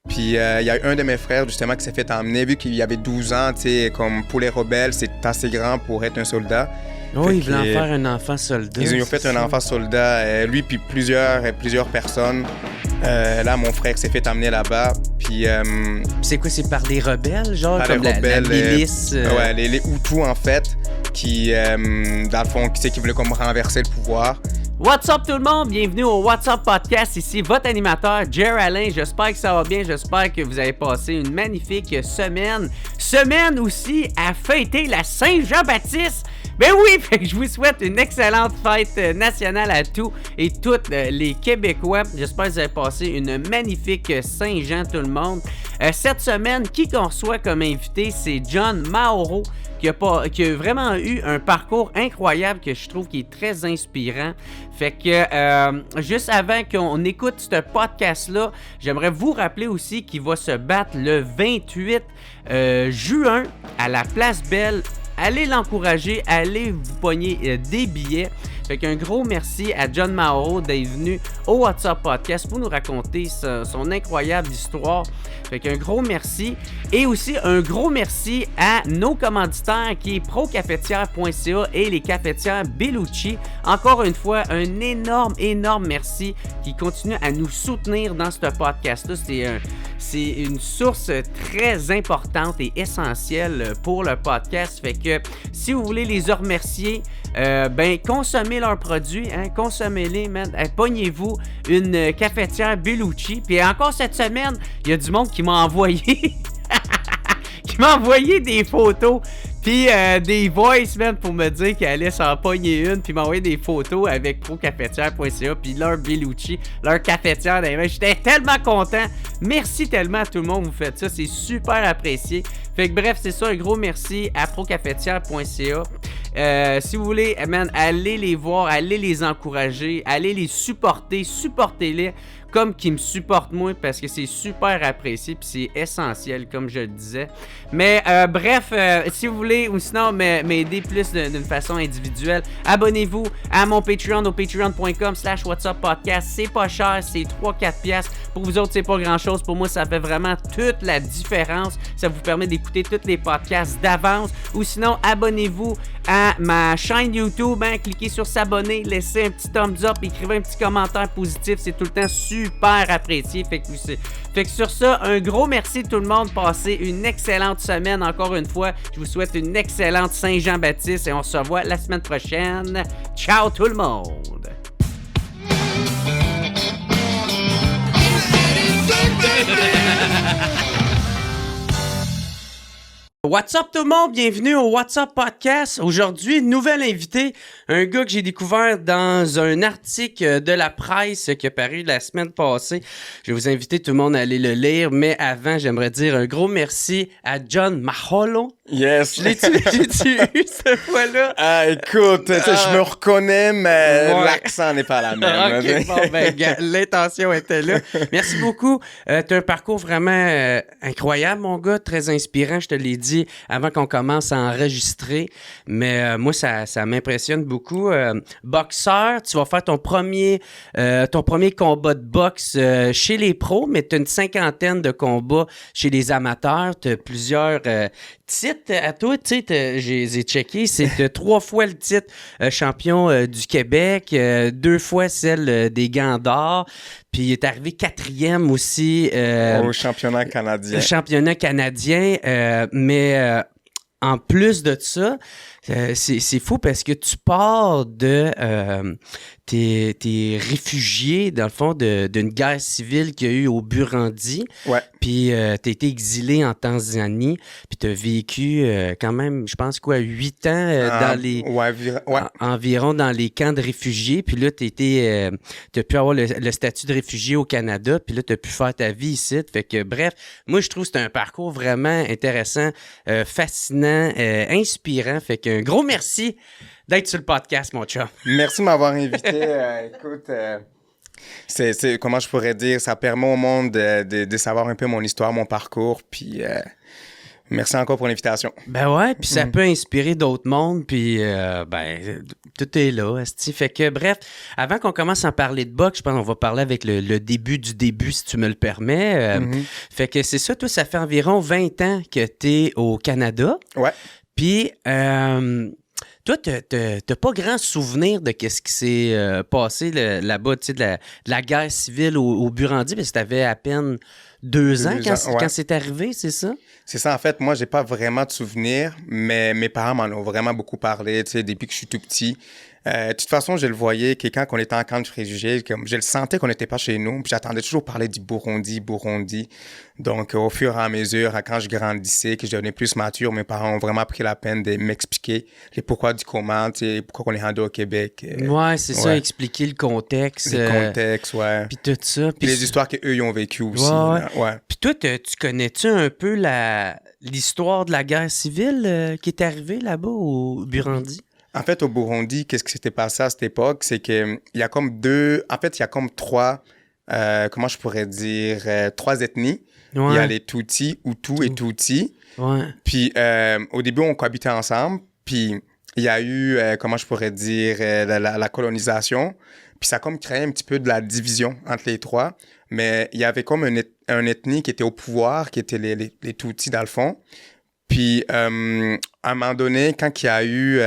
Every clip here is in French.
Puis il y a un de mes frères, justement, qui s'est fait emmener, vu qu'il avait 12 ans, tu sais, comme pour les rebelles, c'est assez grand pour être un soldat. Oui, ils voulaient en faire un enfant soldat. Ils ont fait un enfant soldat, lui puis plusieurs personnes. Là, mon frère s'est fait emmener là-bas. Puis c'est quoi, c'est par les rebelles, genre, par comme les rebelles, la milice? Ouais, les Hutus, en fait, qui, dans le fond, qui voulaient comme renverser le pouvoir. What's up tout le monde? Bienvenue au What's Up Podcast. Ici votre animateur, Jer Alain. J'espère que ça va bien. J'espère que vous avez passé une magnifique semaine. Semaine aussi à fêter la Saint-Jean-Baptiste. Ben oui, fait que je vous souhaite une excellente fête nationale à tous et toutes les Québécois. J'espère que vous avez passé une magnifique Saint-Jean tout le monde. Cette semaine, qui qu'on reçoit comme invité, c'est John Mauro qui a vraiment eu un parcours incroyable que je trouve qui est très inspirant. Fait que juste avant qu'on écoute ce podcast-là, j'aimerais vous rappeler aussi qu'il va se battre le 28 juin à la Place Belle. Allez l'encourager, allez vous pogner des billets. Fait qu'un gros merci à John Mauro d'être venu au What's Up Podcast pour nous raconter son incroyable histoire. Fait qu'un gros merci. Et aussi un gros merci à nos commanditaires qui est procafetière.ca et les cafetières Bellucci. Encore une fois, un énorme merci qui continue à nous soutenir dans ce podcast-là. C'est une source très importante et essentielle pour le podcast. Fait que si vous voulez les remercier, consommez leurs produits, hein, consommez-les, man. Pognez-vous une cafetière Bellucci. Puis encore cette semaine, il y a du monde qui m'a envoyé des photos puis des voice, man, pour me dire qu'elle allait s'en pogner une, puis m'envoyer des photos avec procafetière.ca, puis leur Bellucci, leur cafetière. J'étais tellement content. Merci tellement à tout le monde, vous faites ça, c'est super apprécié. Fait que bref, c'est ça, un gros merci à procafetière.ca. Si vous voulez, man, allez les voir, allez les encourager, allez les supporter, supportez-les comme qu'ils me supportent moi, parce que c'est super apprécié puis c'est essentiel, comme je le disais. Mais bref, si vous voulez ou sinon m'aider plus d'une façon individuelle, abonnez-vous à mon Patreon au patreon.com/whatsuppodcast. C'est pas cher, c'est 3-4 piastres. Pour vous autres, c'est pas grand-chose. Pour moi, ça fait vraiment toute la différence. Ça vous permet d'écouter tous les podcasts d'avance. Ou sinon, abonnez-vous à ma chaîne YouTube, hein, cliquez sur s'abonner, laissez un petit thumbs up, écrivez un petit commentaire positif, c'est tout le temps super apprécié. Fait que sur ça, un gros merci tout le monde, passez une excellente semaine encore une fois. Je vous souhaite une excellente Saint-Jean-Baptiste et on se revoit la semaine prochaine. Ciao tout le monde! What's up tout le monde, bienvenue au What's Up Podcast. Aujourd'hui, nouvel invité, un gars que j'ai découvert dans un article de la presse qui est paru la semaine passée. Je vais vous inviter tout le monde à aller le lire, mais avant, j'aimerais dire un gros merci à John Mauro. Yes! J'ai-tu eu cette fois-là? Ah, écoute, je me reconnais, mais l'accent n'est pas la même. OK, bon, l'intention était là. Merci beaucoup. T'as un parcours vraiment incroyable, mon gars, très inspirant, je te l'ai dit avant qu'on commence à enregistrer, mais moi, ça m'impressionne beaucoup. Boxeur, tu vas faire ton premier combat de boxe chez les pros, mais tu as une 50aine de combats chez les amateurs, tu as plusieurs titres à toi, tu sais, j'ai checké, c'est 3 fois le titre champion du Québec, 2 fois celle des gants d'or, puis il est arrivé 4e aussi au championnat canadien. Mais en plus de ça, c'est fou parce que tu pars de... T'es réfugié, dans le fond, d'une guerre civile qu'il y a eu au Burundi. Ouais. Puis t'as été exilé en Tanzanie. Puis t'as vécu quand même, je pense 8 ans dans les... environ dans les camps de réfugiés. Puis là, t'as pu avoir le statut de réfugié au Canada. Puis là, t'as pu faire ta vie ici. Fait que bref, moi, je trouve que c'est un parcours vraiment intéressant, fascinant, inspirant. Fait qu'un gros merci d'être sur le podcast, mon chum. Merci de m'avoir invité. Écoute, c'est comment je pourrais dire, ça permet au monde de savoir un peu mon histoire, mon parcours, puis Merci encore pour l'invitation. Ben ouais, puis ça peut inspirer d'autres mondes, puis ben tout est là, esti. Fait que bref, avant qu'on commence à en parler de boxe, je pense qu'on va parler avec le début du début, si tu me le permets. Fait que c'est ça, toi, ça fait environ 20 ans que t'es au Canada. Ouais. Puis toi, t'as pas grand souvenir de qu'est-ce qui s'est passé là-bas, tu sais, de la guerre civile au Burundi, parce que t'avais à peine 2 ans quand c'est arrivé, c'est ça? C'est ça, en fait, moi, j'ai pas vraiment de souvenirs, mais mes parents m'en ont vraiment beaucoup parlé, tu sais, depuis que je suis tout petit. De toute façon, je le voyais que quand on était en camp de réfugiés, je le sentais qu'on n'était pas chez nous, puis j'attendais toujours parler du Burundi. Donc, au fur et à mesure, quand je grandissais, que je devenais plus mature, mes parents ont vraiment pris la peine de m'expliquer les pourquoi du comment, tu sais, pourquoi on est rendu au Québec. Ouais, c'est ça, expliquer le contexte. Le contexte, ouais. Puis tout ça. Puis les histoires qu'eux, ils ont vécues aussi. Ouais. Puis toi, tu connais-tu un peu l'histoire de la guerre civile qui est arrivée là-bas au Burundi? En fait, au Burundi, qu'est-ce qui s'était passé à cette époque? C'est qu'il y a comme trois, comment je pourrais dire, trois ethnies. Ouais. Il y a les Tutsis, Hutus et Tutsis. Ouais. Puis au début, on cohabitait ensemble. Puis il y a eu, comment je pourrais dire, la colonisation. Puis ça a comme créé un petit peu de la division entre les trois. Mais il y avait comme un ethnie qui était au pouvoir, qui était les Tutsis dans le fond. Puis à un moment donné, quand il y a eu...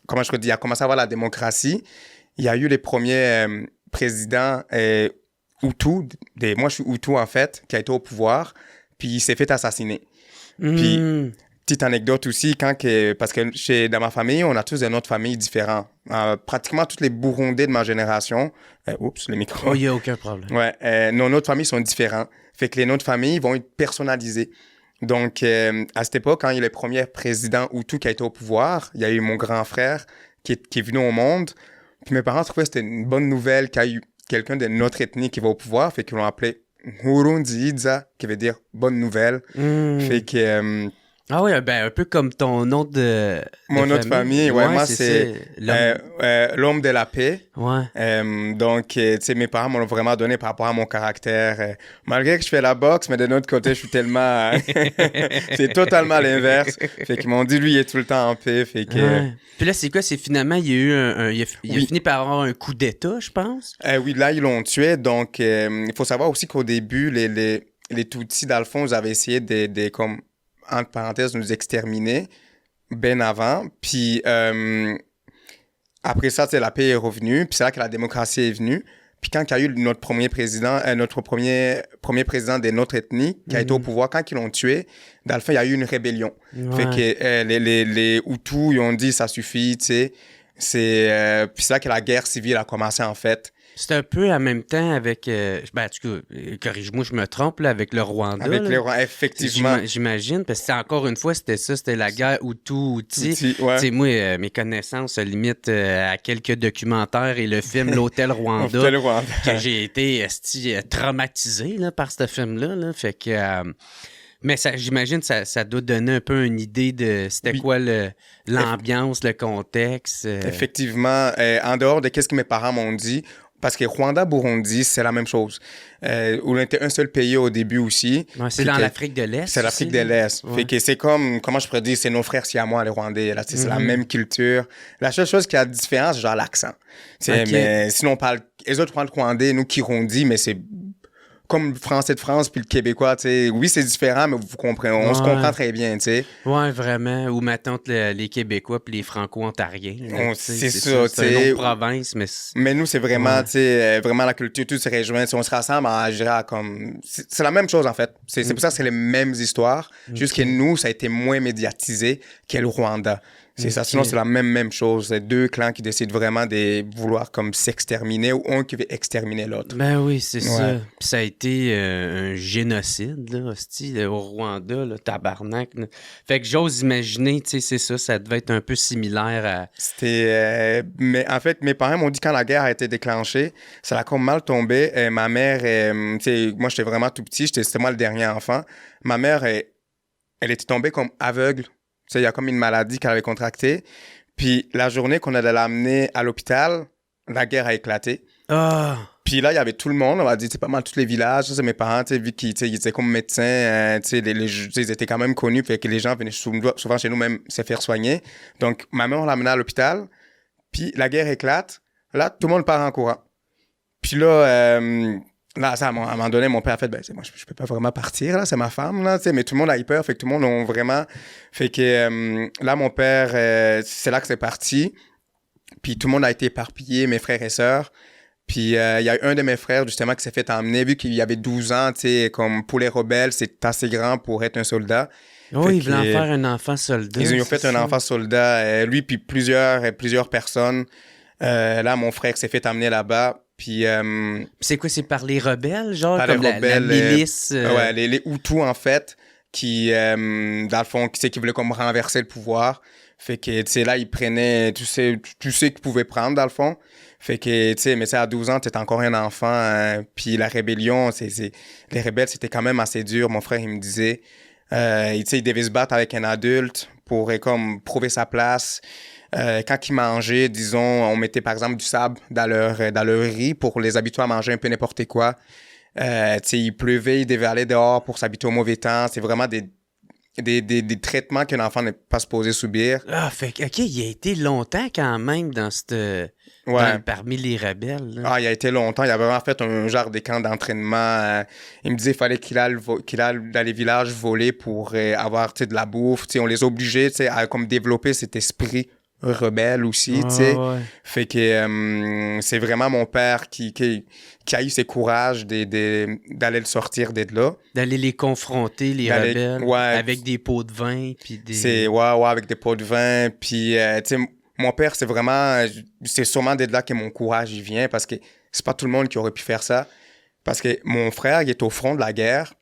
comment je peux dire, il a commencé à avoir la démocratie. Il y a eu les premiers présidents Hutus, moi je suis Hutu en fait, qui a été au pouvoir, puis il s'est fait assassiner. Puis, petite anecdote aussi, parce que dans ma famille, on a tous des noms de famille différents. Pratiquement tous les Burundais de ma génération, oups, le micro. Oh, il n'y a aucun problème. Ouais, nos noms de famille sont différents. Fait que les noms de famille vont être personnalisés. Donc, à cette époque, quand il y a le premier président Hutu qui a été au pouvoir, il y a eu mon grand frère qui est venu au monde. Puis mes parents trouvaient que c'était une bonne nouvelle qu'il y a eu quelqu'un de notre ethnie qui va au pouvoir. Fait qu'ils l'ont appelé Nkurunziza, qui veut dire bonne nouvelle. Fait que... ah oui, ben un peu comme ton nom de mon nom de famille, ouais, moi c'est l'homme de la paix. Ouais. Donc, tu sais, mes parents m'ont vraiment donné par rapport à mon caractère. Malgré que je fais la boxe, mais de l'autre côté, je suis tellement... c'est totalement l'inverse. Fait qu'ils m'ont dit, lui, il est tout le temps en paix. Fait que... Ouais. Puis là, c'est quoi? C'est finalement, il y a eu il a fini par avoir un coup d'État, je pense? Oui, là, ils l'ont tué. Donc, il faut savoir aussi qu'au début, les Tutsis, dans le fond, ils avaient essayé de comme... entre parenthèses, nous exterminer bien avant. Puis après ça, la paix est revenue. Puis c'est là que la démocratie est venue. Puis quand il y a eu notre premier président, notre premier président de notre ethnie qui a été au pouvoir, quand ils l'ont tué, dans le fond, il y a eu une rébellion. Ouais. Fait que les Hutus, ils ont dit, ça suffit, tu sais. Puis c'est là que la guerre civile a commencé, en fait. C'est un peu en même temps avec... ben, en tout cas, corrige-moi, je me trompe, là, avec le Rwanda. Avec le Rwanda, effectivement. J'imagine, parce que encore une fois, c'était la guerre Hutu-Tutsi. Ouais. Tu sais, moi, mes connaissances se limitent à quelques documentaires et le film L'Hôtel Rwanda. L'Hôtel Rwanda. Que j'ai été traumatisé là, par ce film-là. Là, fait que... mais j'imagine que ça doit donner un peu une idée de c'était quoi l'ambiance, le contexte. Effectivement. En dehors de ce que mes parents m'ont dit... Parce que Rwanda-Burundi, c'est la même chose. On était un seul pays au début aussi. Ouais, c'est dans l'Afrique de l'Est. C'est l'Afrique de l'Est. Ouais. Fait que c'est comme, comment je pourrais dire, c'est nos frères siamois, les Rwandais. Là, c'est la même culture. La seule chose qui a de différence, c'est genre l'accent. Okay. Mais sinon, on parle, les autres parlent Rwandais, nous Kirundi, mais c'est comme le français de France puis le québécois, tu sais. Oui, c'est différent, mais vous comprenez, on se comprend très bien, tu sais. Ouais, vraiment. Ou maintenant, les Québécois puis les Franco-Ontariens. C'est ça, tu sais. C'est une autre province, mais nous, c'est vraiment, tu sais, vraiment la culture, tout se rejoint. Si on se rassemble à agir comme... C'est la même chose, en fait. C'est pour ça que c'est les mêmes histoires. Juste que nous, ça a été moins médiatisé que le Rwanda. C'est ça. Sinon, c'est la même chose. C'est deux clans qui décident vraiment de vouloir comme s'exterminer ou un qui veut exterminer l'autre. Ben oui, c'est ça. Puis ça a été un génocide, là, hostie, au Rwanda, là, tabarnak. Là. Fait que j'ose imaginer, tu sais, c'est ça, ça devait être un peu similaire à... C'était... mais en fait, mes parents m'ont dit quand la guerre a été déclenchée, ça a comme mal tombé. Ma mère, tu sais, moi, j'étais vraiment tout petit, c'était moi le dernier enfant. Ma mère, elle était tombée comme aveugle. Il y a comme une maladie qu'elle avait contractée. Puis la journée qu'on allait l'amener à l'hôpital, la guerre a éclaté. Ah! Puis là, il y avait tout le monde, on va dire, c'est pas mal tous les villages. Ça, c'est mes parents, tu sais, vu qu'ils ils étaient comme médecins, tu sais, ils étaient quand même connus, fait que les gens venaient souvent chez nous même se faire soigner. Donc, ma mère, on l'a amenée à l'hôpital, puis la guerre éclate. Là, tout le monde part en courant. Puis là, là, ça, à un moment donné, mon père a fait, ben, moi, je peux pas vraiment partir, là, c'est ma femme, là, tu sais, mais tout le monde a eu peur, fait que tout le monde ont vraiment... Fait que là, mon père, c'est là que c'est parti. Puis tout le monde a été éparpillé, mes frères et sœurs. Puis il y a eu un de mes frères, justement, qui s'est fait emmener, vu qu'il y avait 12 ans, tu sais, comme pour les rebelles, c'est assez grand pour être un soldat. Oh, ils voulaient en faire un enfant soldat. Ils ont fait un enfant soldat, lui, puis plusieurs personnes. Là, mon frère s'est fait emmener là-bas. Puis c'est quoi, c'est par les rebelles, genre, par comme les rebelles, la milice? Ouais, les Hutus, en fait, qui, dans le fond, qui voulaient comme renverser le pouvoir. Fait que, tu sais, là, ils prenaient, tu sais qu'ils pouvaient prendre, dans le fond. Fait que, tu sais, mais à 12 ans, t'es encore un enfant. Puis la rébellion, les rebelles, c'était quand même assez dur. Mon frère, il me disait, tu sais, il devait se battre avec un adulte pour, comme, prouver sa place. Quand ils mangeaient, disons, on mettait, par exemple, du sable dans leur riz pour les habituer à manger un peu n'importe quoi. Tu sais, il pleuvait, ils devaient aller dehors pour s'habituer au mauvais temps. C'est vraiment des traitements qu'un enfant n'est pas supposé subir. Ah, fait que, OK, il a été longtemps quand même dans cette... parmi les rebelles. Là. Ah, il a été longtemps. Il a vraiment fait un genre de camp d'entraînement. Il me disait qu'il fallait qu'il aille dans les villages voler pour avoir, tu sais, de la bouffe. Tu sais, on les obligeait, tu sais, à comme développer cet esprit rebelle aussi, tu sais. Ouais. Fait que c'est vraiment mon père qui a eu ce courage d'aller le sortir de là. D'aller les confronter, les rebelles, avec des pots de vin. Puis avec des pots de vin. Puis, tu sais, mon père, c'est sûrement de là que mon courage il vient, parce que c'est pas tout le monde qui aurait pu faire ça. Parce que mon frère, il est au front de la guerre.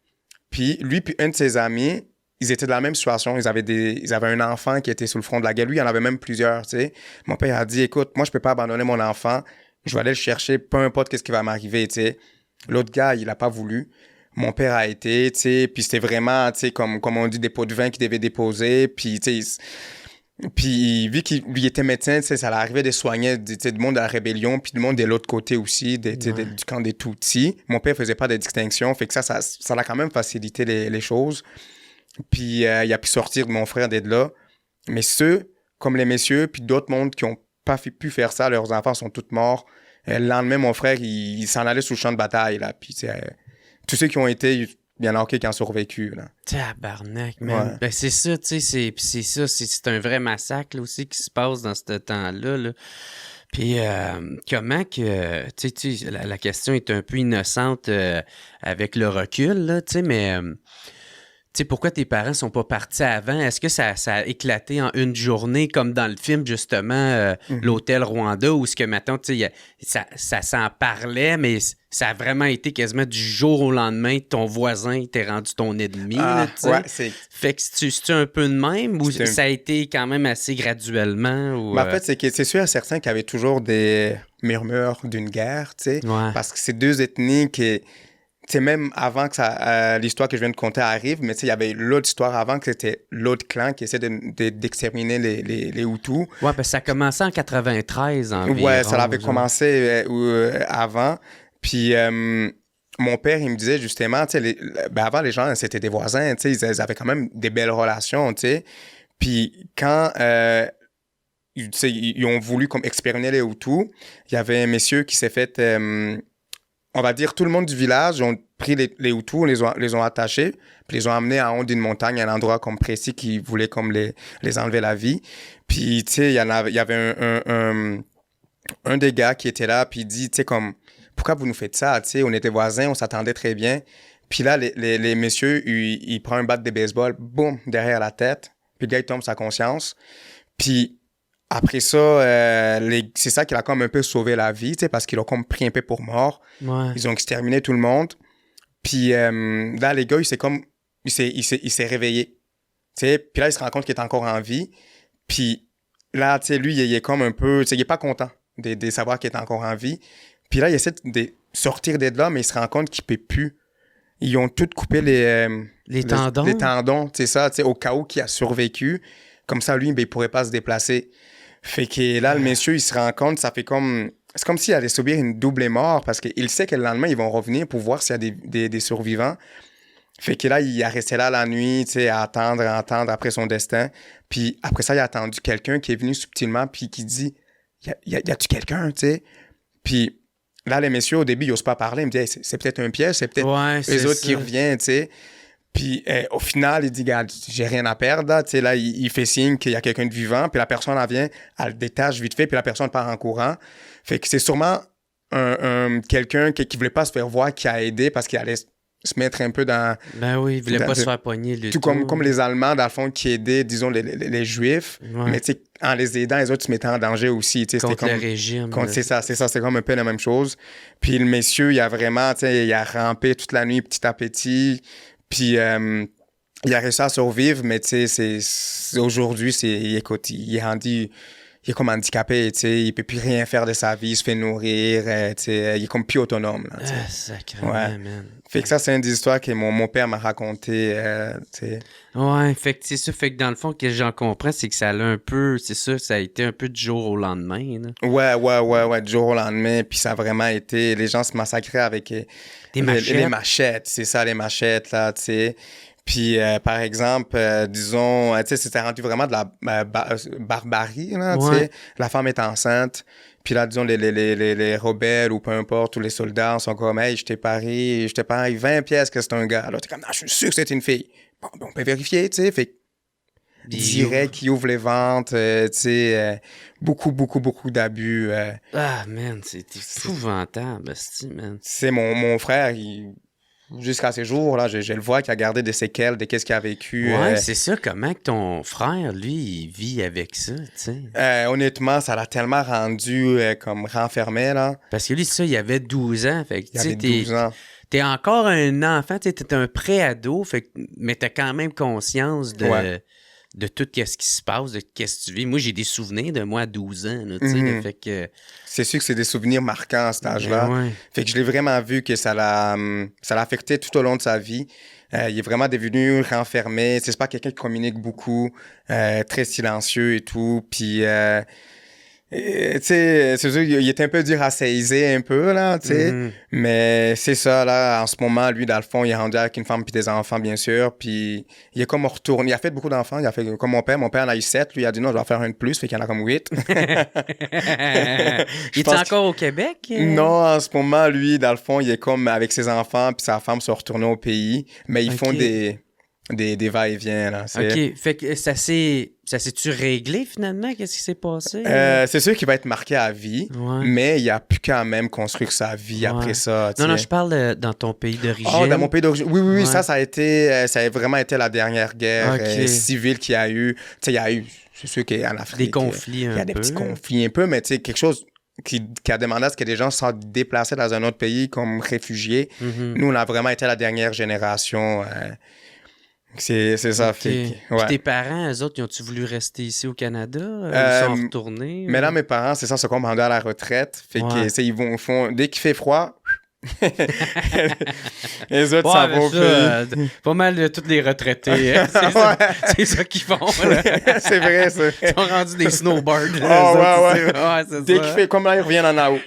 Puis lui, puis un de ses amis, ils étaient dans la même situation. Ils avaient un enfant qui était sur le front de la guerre. Lui, il y en avait même plusieurs, tu sais. Mon père a dit, écoute, moi, je peux pas abandonner mon enfant. Je vais aller le chercher, peu importe qu'est-ce qui va m'arriver, tu sais. L'autre gars, il a pas voulu. Mon père a été, tu sais. Puis c'était vraiment, tu sais, comme on dit, des pots de vin qu'il devait déposer. Puis, tu sais, puis vu qu'il lui était médecin, tu sais, ça l'arrivait de soigner du monde de la rébellion, puis du monde de l'autre côté aussi, du camp des tout-petits. Mon père faisait pas de distinction. Fait que ça a quand même facilité les choses. Puis il a pu sortir de mon frère d'être là. Mais ceux, comme les messieurs, puis d'autres mondes qui ont pas pu faire ça, leurs enfants sont tous morts. Le lendemain, mon frère, il s'en allait sur le champ de bataille, là. Puis tous ceux qui ont été, il y en a qui ont survécu, là. Tabarnak, man. Ouais. Ben c'est ça, tu sais, c'est un vrai massacre, là, aussi, qui se passe dans ce temps-là, là. Puis comment que, tu sais, la question est un peu innocente avec le recul, là, tu sais, mais... Tu sais, pourquoi tes parents sont pas partis avant? Est-ce que ça a éclaté en une journée, comme dans le film, justement, l'hôtel Rwanda, où ce que, mettons, tu sais, ça s'en parlait, mais ça a vraiment été quasiment du jour au lendemain, ton voisin t'est rendu ton ennemi, là, tu sais. Ouais, fait que c'est un peu de même, ou ça a été quand même assez graduellement? Ou, en fait, c'est sûr à certains qu'il y avait toujours des murmures d'une guerre, tu sais, parce que c'est deux ethnies qui... Tu sais, même avant que l'histoire que je viens de conter arrive, mais tu sais, il y avait l'autre histoire avant, que c'était l'autre clan qui essaie d'exterminer les Hutus. Ouais, parce que ça a commencé en 93 environ. Ouais, ça avait commencé avant. Puis mon père, il me disait justement, tu sais, avant, les gens, c'était des voisins, tu sais, ils avaient quand même des belles relations, tu sais. Puis quand... ils ont voulu comme expérimenter les Hutus, il y avait un monsieur qui s'est fait... on va dire, tout le monde du village ont pris les Hutus, les ont attachés, puis les ont amenés en haut d'une montagne, à un endroit comme précis qui voulait comme les enlever la vie. Puis, tu sais, il y avait un des gars qui était là, puis il dit, tu sais, comme, pourquoi vous nous faites ça? Tu sais, on était voisins, on s'attendait très bien. Puis là, les messieurs, ils prennent un bat de baseball, boum, derrière la tête, puis le gars, il tombe sa conscience. Puis, après ça, c'est ça qui a comme un peu sauvé la vie, tu sais, parce qu'ils l'ont comme pris un peu pour mort. Ouais. Ils ont exterminé tout le monde. Puis là, les gars, il s'est réveillé. Tu sais, puis là, il se rend compte qu'il est encore en vie. Puis là, tu sais, lui, il est comme un peu... Tu sais, il est pas content de savoir qu'il est encore en vie. Puis là, il essaie de sortir de là, mais il se rend compte qu'il peut plus. Ils ont tout coupé les tendons. Les tendons, c'est ça, tu sais, au cas où qu'il a survécu. Comme ça, lui, ben, il pourrait pas se déplacer. Fait que là, le monsieur, il se rend compte, ça fait comme c'est comme s'il allait subir une double mort parce qu'il sait que le lendemain, ils vont revenir pour voir s'il y a des survivants. Fait que là, il a resté là la nuit, tu sais, à attendre après son destin. Puis après ça, il a attendu quelqu'un qui est venu subtilement puis qui dit « Y a-tu quelqu'un, tu sais? » Puis là, les messieurs, au début, ils n'osent pas parler. Ils me disent hey, « C'est peut-être un piège, c'est peut-être les autres qui reviennent, tu sais. » Puis au final, il dit « Regarde, j'ai rien à perdre. » Là, tu sais, là, il fait signe qu'il y a quelqu'un de vivant. Puis la personne, elle vient, elle le détache vite fait, puis la personne part en courant. Fait que c'est sûrement quelqu'un qui voulait pas se faire voir qui a aidé parce qu'il allait se mettre un peu dans... Ben oui, il voulait pas se faire pogner le tout. Comme les Allemands, dans le fond, qui aidaient, disons, les Juifs. Ouais. Mais tu sais, en les aidant, les autres se mettaient en danger aussi. Contre le régime. C'est ça. C'est comme un peu la même chose. Puis le monsieur, il a vraiment, tu sais, il a rampé toute la nuit petit à petit. Puis... il a réussi à survivre, mais tu sais, aujourd'hui, écoute, il est rendu... Il est comme handicapé, tu sais, il peut plus rien faire de sa vie, il se fait nourrir, tu sais, il est comme plus autonome, là, sacrément, ouais. Man. Fait que ça, c'est une des histoires que mon père m'a raconté, tu sais. Ouais, fait que c'est ça, fait que dans le fond, ce que j'en comprends, c'est que ça allait un peu, c'est ça, ça a été un peu du jour au lendemain, là. Ouais, du jour au lendemain, puis ça a vraiment été, les gens se massacraient avec des machettes. Les machettes, c'est ça, les machettes, là, tu sais. Puis, par exemple, disons, tu sais, c'était rendu vraiment de la barbarie, là, tu sais. La femme est enceinte. Puis là, disons, les rebelles ou peu importe, tous les soldats sont comme, hey, je t'ai parié 20 pièces que c'est un gars. Là, t'es comme, non, je suis sûr que c'est une fille. Bon, on peut vérifier, tu sais. Fait direct, qui ouvre les ventes, tu sais, beaucoup d'abus. Ah, man, c'est épouvantable, man. C'est mon frère, jusqu'à ces jours, là, je le vois qui a gardé des séquelles de qu'est-ce qu'il a vécu. Ouais, c'est ça. Comment que ton frère, lui, il vit avec ça, tu sais? Honnêtement, ça l'a tellement rendu comme renfermé, là. Parce que lui, ça, il avait 12 ans. Fait que, il avait 12 ans. T'es encore un enfant, t'es un pré-ado, mais t'as quand même conscience de tout ce qui se passe, de ce que tu vis. Moi, j'ai des souvenirs de moi à 12 ans, tu sais, fait que... C'est sûr que c'est des souvenirs marquants à cet âge-là. Ouais. Fait que je l'ai vraiment vu que ça l'a affecté tout au long de sa vie. Il est vraiment devenu renfermé. C'est pas quelqu'un qui communique beaucoup, très silencieux et tout. Puis, tu sais, c'est sûr, il était un peu dur à saisir un peu, là, tu sais. Mais c'est ça, là, en ce moment, lui, dans le fond, il est rendu avec une femme puis des enfants, bien sûr. Puis, il est comme retourné. Il a fait beaucoup d'enfants. Il a fait comme mon père. Mon père en a eu 7. Lui, il a dit non, je vais en faire un de plus. Fait qu'il y en a comme 8. Il est encore au Québec? Non, en ce moment, lui, dans le fond, il est comme avec ses enfants puis sa femme sont retournés au pays. Mais ils font des va-et-vient, là. OK. Fait que ça s'est-tu réglé, finalement? Qu'est-ce qui s'est passé? C'est sûr qu'il va être marqué à vie, mais il a pu quand même construire sa vie après ça. Non, je parle dans ton pays d'origine. Oh, dans mon pays d'origine. Oui, ça a vraiment été la dernière guerre civile qu'il y a eu. Tu sais, il y a eu, c'est sûr qu'en Afrique... Des conflits il y a des petits conflits un peu, mais tu sais, quelque chose... Qui a demandé à ce que des gens soient déplacés dans un autre pays comme réfugiés. Nous, on a vraiment été la dernière génération... C'est ça. Okay. Puis tes parents, eux autres, ils ont-tu voulu rester ici au Canada? Ils sont retournés? Mais là, mes parents, c'est ça, c'est comme rendu à la retraite. Fait que, ils font... Dès qu'il fait froid... les autres, ça va au pays. Pas mal de tous les retraités. Hein? C'est ça qu'ils font. C'est vrai, ça. Ils sont rendus des snowboards. Dès qu'il fait comme là, ils reviennent en haut.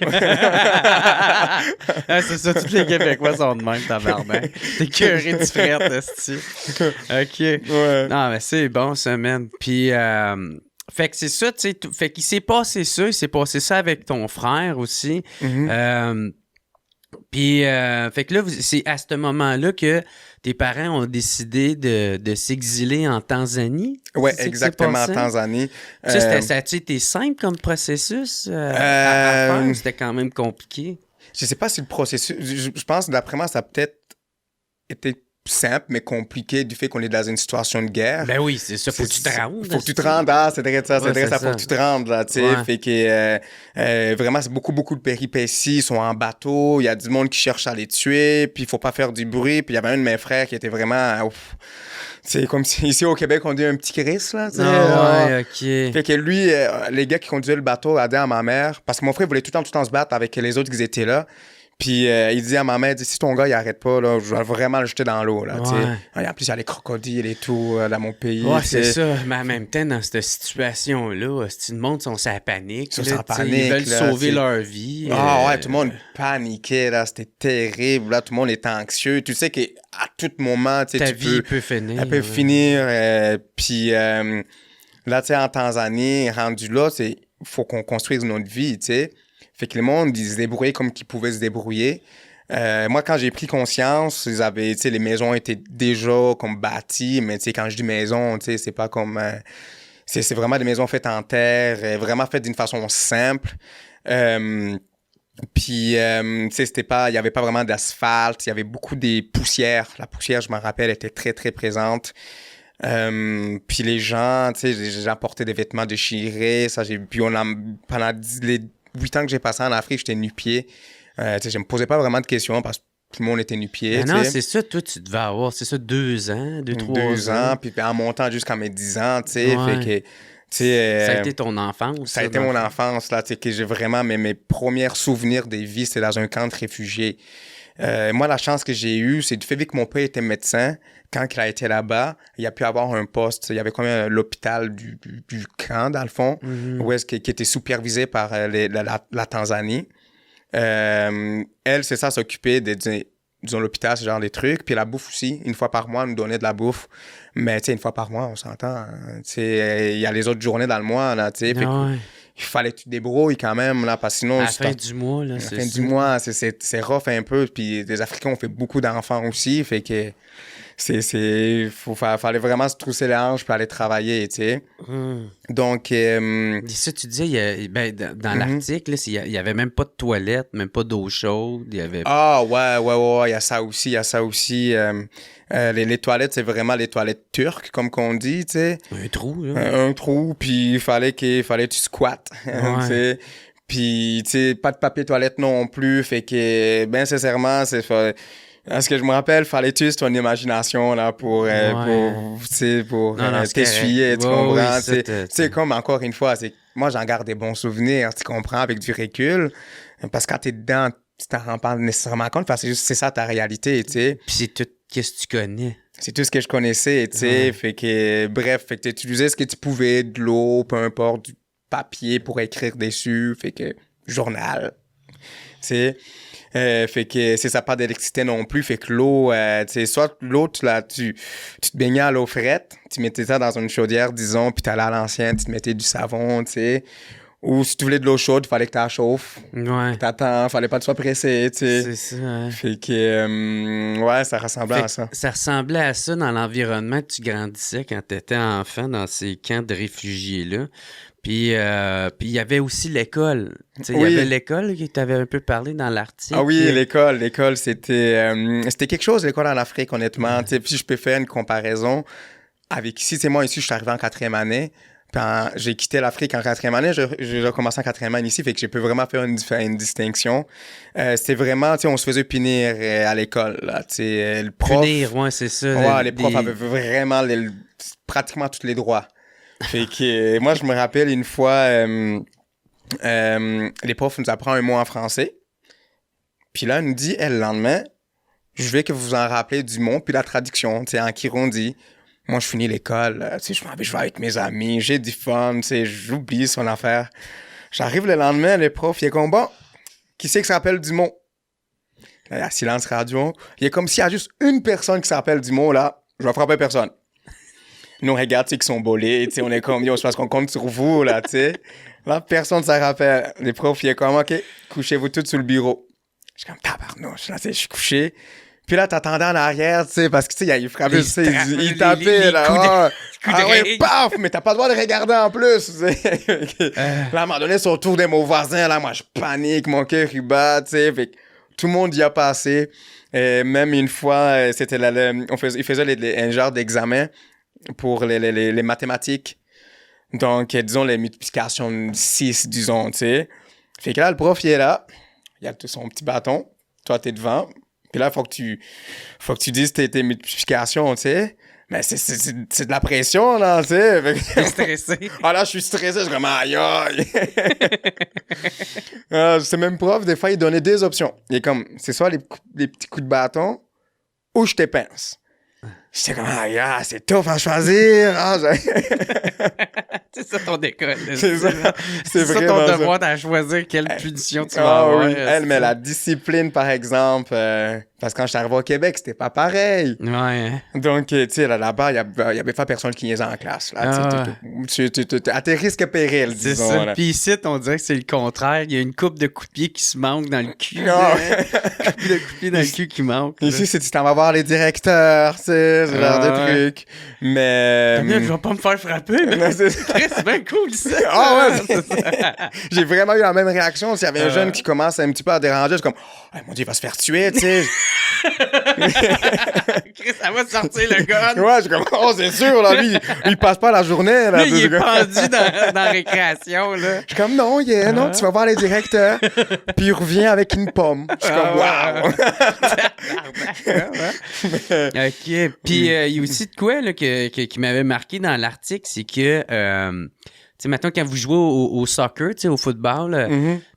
C'est ça, tous les Québécois sont de même, tabarnak. T'es curé de frette, esti. OK. Ouais. Non, mais c'est bon, ça, man. Puis... fait que c'est ça, tu sais. Fait qu'il s'est passé ça avec ton frère aussi. Puis, fait que là, c'est à ce moment-là que tes parents ont décidé de s'exiler en Tanzanie. Oui, exactement, en Tanzanie. Ça a-tu été simple comme processus à faire? C'était quand même compliqué. Je sais pas si le processus... Je pense, d'après moi, ça a peut-être été simple, mais compliqué du fait qu'on est dans une situation de guerre. Ben oui, c'est ça. Faut que tu te rendes. Faut que tu te rendes, c'est vrai ça. Faut que tu te rendes, là, tu sais. Fait que vraiment, c'est beaucoup de péripéties. Ils sont en bateau. Il y a du monde qui cherche à les tuer. Puis il faut pas faire du bruit. Puis il y avait un de mes frères qui était vraiment... C'est comme si ici au Québec, on dit un petit Chris, là, tu sais. OK. Fait que lui, les gars qui conduisaient le bateau, aidaient à ma mère. Parce que mon frère voulait tout le temps se battre avec les autres qui étaient là. Puis il dit à ma mère, si ton gars, il arrête pas, là, je vais vraiment le jeter dans l'eau, là, tu sais. En plus, il y a les crocodiles et tout dans mon pays. Ouais, c'est ça. Mais en même temps, dans cette situation-là, si le monde sont sa panique, là, panique, ils veulent là, sauver leur vie. Ouais, tout le monde paniquait, là, c'était terrible, là, tout le monde était anxieux. Tu sais qu'à tout moment, tu sais, ta vie peut finir. Elle peut finir, puis là, tu sais, en Tanzanie, rendu là, il faut qu'on construise notre vie, tu sais. Fait que le monde, ils se débrouillaient comme qu'ils pouvaient se débrouiller. Moi, quand j'ai pris conscience, ils avaient, tu sais, les maisons étaient déjà comme bâties, mais tu sais, quand je dis maison, tu sais, c'est pas comme... c'est vraiment des maisons faites en terre, vraiment faites d'une façon simple. Puis, tu sais, il y avait pas vraiment d'asphalte, il y avait beaucoup des poussières. La poussière, je m'en rappelle, était très, très présente. Puis les gens, tu sais, j'ai apporté des vêtements déchirés, puis pendant les 8 ans que j'ai passé en Afrique, j'étais nu-pied. Tu sais, je me posais pas vraiment de questions parce que tout le monde était nu-pied. Non, c'est ça, toi, tu devais avoir, c'est ça, 2 ans, 3 ans. 2 ans, puis en montant jusqu'à mes 10 ans, tu sais, fait que... ça a été ton enfance. Ça a été mon enfance, là, tu sais, que j'ai vraiment... mes premiers souvenirs de vie, c'était dans un camp de réfugiés. Moi, la chance que j'ai eue, c'est du fait que mon père était médecin. Quand il a été là-bas, il a pu avoir un poste. Il y avait comme l'hôpital du camp, dans le fond, qui était supervisé par la Tanzanie. Elle, c'est ça, s'occupait disons, l'hôpital, ce genre de trucs. Puis la bouffe aussi, une fois par mois, elle nous donnait de la bouffe. Mais, tu sais, une fois par mois, on s'entend. Hein. Tu sais, il y a les autres journées dans le mois, là, tu sais. Il fallait que tu te débrouilles quand même, là, parce que sinon... À la fin du mois, là, c'est ça. À la fin du mois, c'est rough un peu. Puis les Africains ont fait beaucoup d'enfants aussi, fait que... fallait vraiment se trousser les hanches pour aller travailler, tu sais. Donc... ça, tu disais, dans l'article, il y avait même pas de toilette, même pas d'eau chaude, il y avait... Ah, ouais, il y a ça aussi, les toilettes, c'est vraiment les toilettes turques, comme qu'on dit, tu sais. Un trou, là. Un trou, puis il fallait que tu squattes, tu sais. Puis, tu sais, pas de papier toilette non plus, fait que, ben, sincèrement, à ce que je me rappelle, fallait tu ton imagination là pour t'essuyer, tu comprends? Tu sais, comme encore une fois, moi j'en garde des bons souvenirs, tu comprends, avec du recul, parce que quand t'es dedans, tu t'en rends pas nécessairement compte, parce que c'est ça ta réalité, tu sais. Puis c'est tout qu'est-ce que tu connais. C'est tout ce que je connaissais, tu sais, fait que, bref, fait que t'utilisais ce que tu pouvais, de l'eau, peu importe, du papier pour écrire dessus, fait que, journal, tu sais. Fait que c'est ça, pas d'électricité non plus. Fait que l'eau, tu sais, soit l'eau, tu te baignais à l'eau frette, tu mettais ça dans une chaudière, disons, puis t'allais à l'ancienne, tu te mettais du savon, tu sais. Ou si tu voulais de l'eau chaude, fallait que tu la chauffes. Ouais. T'attends, fallait pas que tu sois pressé, tu sais. C'est ça, hein. Fait que, ouais, ça ressemblait à ça. Ça ressemblait à ça dans l'environnement que tu grandissais quand t'étais enfant dans ces camps de réfugiés-là. Puis il y avait aussi l'école. Il y avait l'école qui t'avait un peu parlé dans l'article. Ah oui, l'école, c'était quelque chose, l'école en Afrique, honnêtement. Puis si je peux faire une comparaison avec ici, c'est moi ici, je suis arrivé en 4e année. Puis j'ai quitté l'Afrique en 4e année, j'ai recommencé en 4e année ici, fait que je peux vraiment faire une distinction. C'était vraiment, on se faisait punir à l'école, là, le prof... Punir, ouais, c'est ça. Ouais, les profs avaient vraiment pratiquement tous les droits. Fait que moi, je me rappelle une fois, les profs nous apprennent un mot en français. Puis là, elle nous dit, le lendemain, je veux que vous vous en rappelez du mot, puis la traduction, en Kirundi. Moi, je finis l'école, je vais avec mes amis, j'ai du fun, j'oublie son affaire. J'arrive le lendemain, le prof, il est comme, bon, qui c'est qui s'appelle du mot? Là, il y a silence radio. Il est comme s'il y a juste une personne qui s'appelle du mot, là, je vais frapper personne. Nous, regarde, qui sont bolés, on est comme, c'est parce qu'on compte sur vous, là, tu sais. Là, personne ne s'en rappelle. Les profs, il est comme, OK, couchez-vous tous sur le bureau. Je suis comme, tabarnouche, là, je suis couché. Puis là, t'attendais en arrière, tu sais, parce que, tu sais, il frappait, il tapait, là. Ah ouais, paf! Mais t'as pas le droit de regarder en plus, tu sais. Là, à un moment donné, c'est autour de mon voisin, là, moi, je panique, mon cœur, il bat, tu sais. Fait que tout le monde y a passé. Même une fois, c'était il faisait un genre d'examen pour les mathématiques. Donc, disons, les multiplications 6, disons, tu sais. Fait que là, le prof, il est là. Il a son petit bâton. Toi, t'es devant. Puis là, faut que tu dises tes multiplications, tu sais. Mais c'est de la pression, là, tu sais. T'es stressé. Ah là, je suis stressé, je suis comme aïe aïe. C'est même prof, des fois, il donnait deux options. Il est comme, c'est soit les petits coups de bâton ou je te pince. J'étais comme, aïe, c'est tough à choisir. C'est ça ton école. C'est ça. C'est ça ton devoir d'à choisir quelle punition tu vas avoir. Oui. Elle, mais la discipline, par exemple, parce que quand je suis arrivé au Québec, c'était pas pareil. Ouais. Donc, tu sais, là-bas, il y avait pas personne qui niaisait en classe. Là, à tes risques et périls, disons. C'est ça. Là. Puis ici, on dirait que c'est le contraire. Il y a une coupe de coups de pied qui se manque dans le cul. Non. Coupe de coups de pied dans le cul qui manque. Ici, c'est tu t'en vas voir les directeurs, tu sais, ce genre de trucs. Mais... Je vais pas me faire frapper, mais c'est bien cool, ça. Ah ouais, j'ai vraiment eu la même réaction. S'il y avait un jeune qui commence un petit peu à déranger, je suis comme, oh, mon Dieu, il va se faire tuer, tu sais. Chris, ça va te sortir le gun. Ouais, je suis comme, oh, c'est sûr, là, lui, il passe pas la journée. Là, il est pendu dans la récréation, là. Je suis comme, non, non, tu vas voir les directeurs, puis il revient avec une pomme. Je suis comme, waouh. OK. Puis, il y a aussi de quoi, là, qui m'avait marqué dans l'article, c'est que, tu sais, maintenant, quand vous jouez au soccer, tu sais, au football,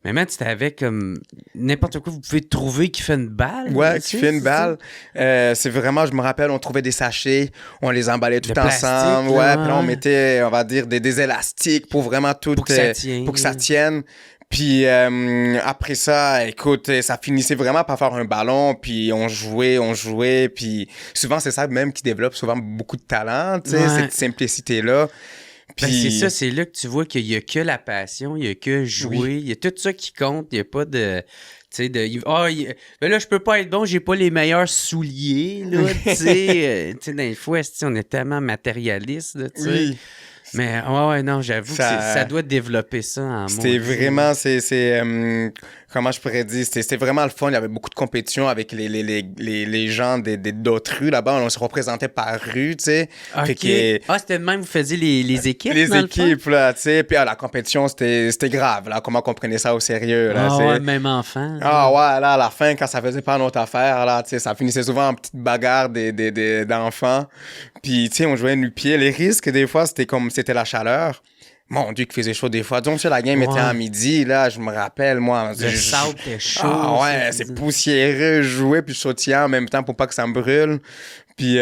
maintenant, tu t'avais comme n'importe quoi, vous pouvez trouver qui fait une balle. Ouais, qui fait une balle. C'est vraiment, je me rappelle, on trouvait des sachets, on les emballait tout ensemble. Ouais, puis là, on mettait, on va dire, des élastiques pour vraiment tout. Pour que ça tienne. Pour que ça tienne. Puis après ça, écoute, ça finissait vraiment par faire un ballon, puis on jouait, puis souvent, c'est ça même qui développe souvent beaucoup de talent, tu sais, cette simplicité-là. Ben c'est ça, c'est là que tu vois qu'il y a que la passion, il y a que jouer, il y a tout ça qui compte, il y a pas de... Tu sais, ben là, je peux pas être bon, j'ai pas les meilleurs souliers, là, tu sais. Tu sais, des fois, on est tellement matérialiste, là, tu sais. Oui. Mais ouais, non, j'avoue que ça doit développer ça en c'était vraiment, comment je pourrais dire, c'était vraiment le fun. Il y avait beaucoup de compétitions avec les gens d'autres rues là-bas. On se représentait par rue, tu sais. OK. C'était de même, vous faisiez les équipes, les équipes, là, tu sais. Puis la compétition, c'était grave, là, comment on prenait ça au sérieux, là. Ouais, même enfant. Ah ouais, là, à la fin, quand ça faisait pas notre affaire, là, tu sais, ça finissait souvent en petite bagarre d'enfants. Puis, tu sais, on jouait nu-pied. Les risques, des fois, c'était la chaleur. Mon Dieu, qu'il faisait chaud des fois. Donc, si la game était à midi, là, je me rappelle, moi. Le sable était chaud. Ah ouais, c'est poussiéreux, jouer puis sautillant en même temps pour pas que ça me brûle. Puis,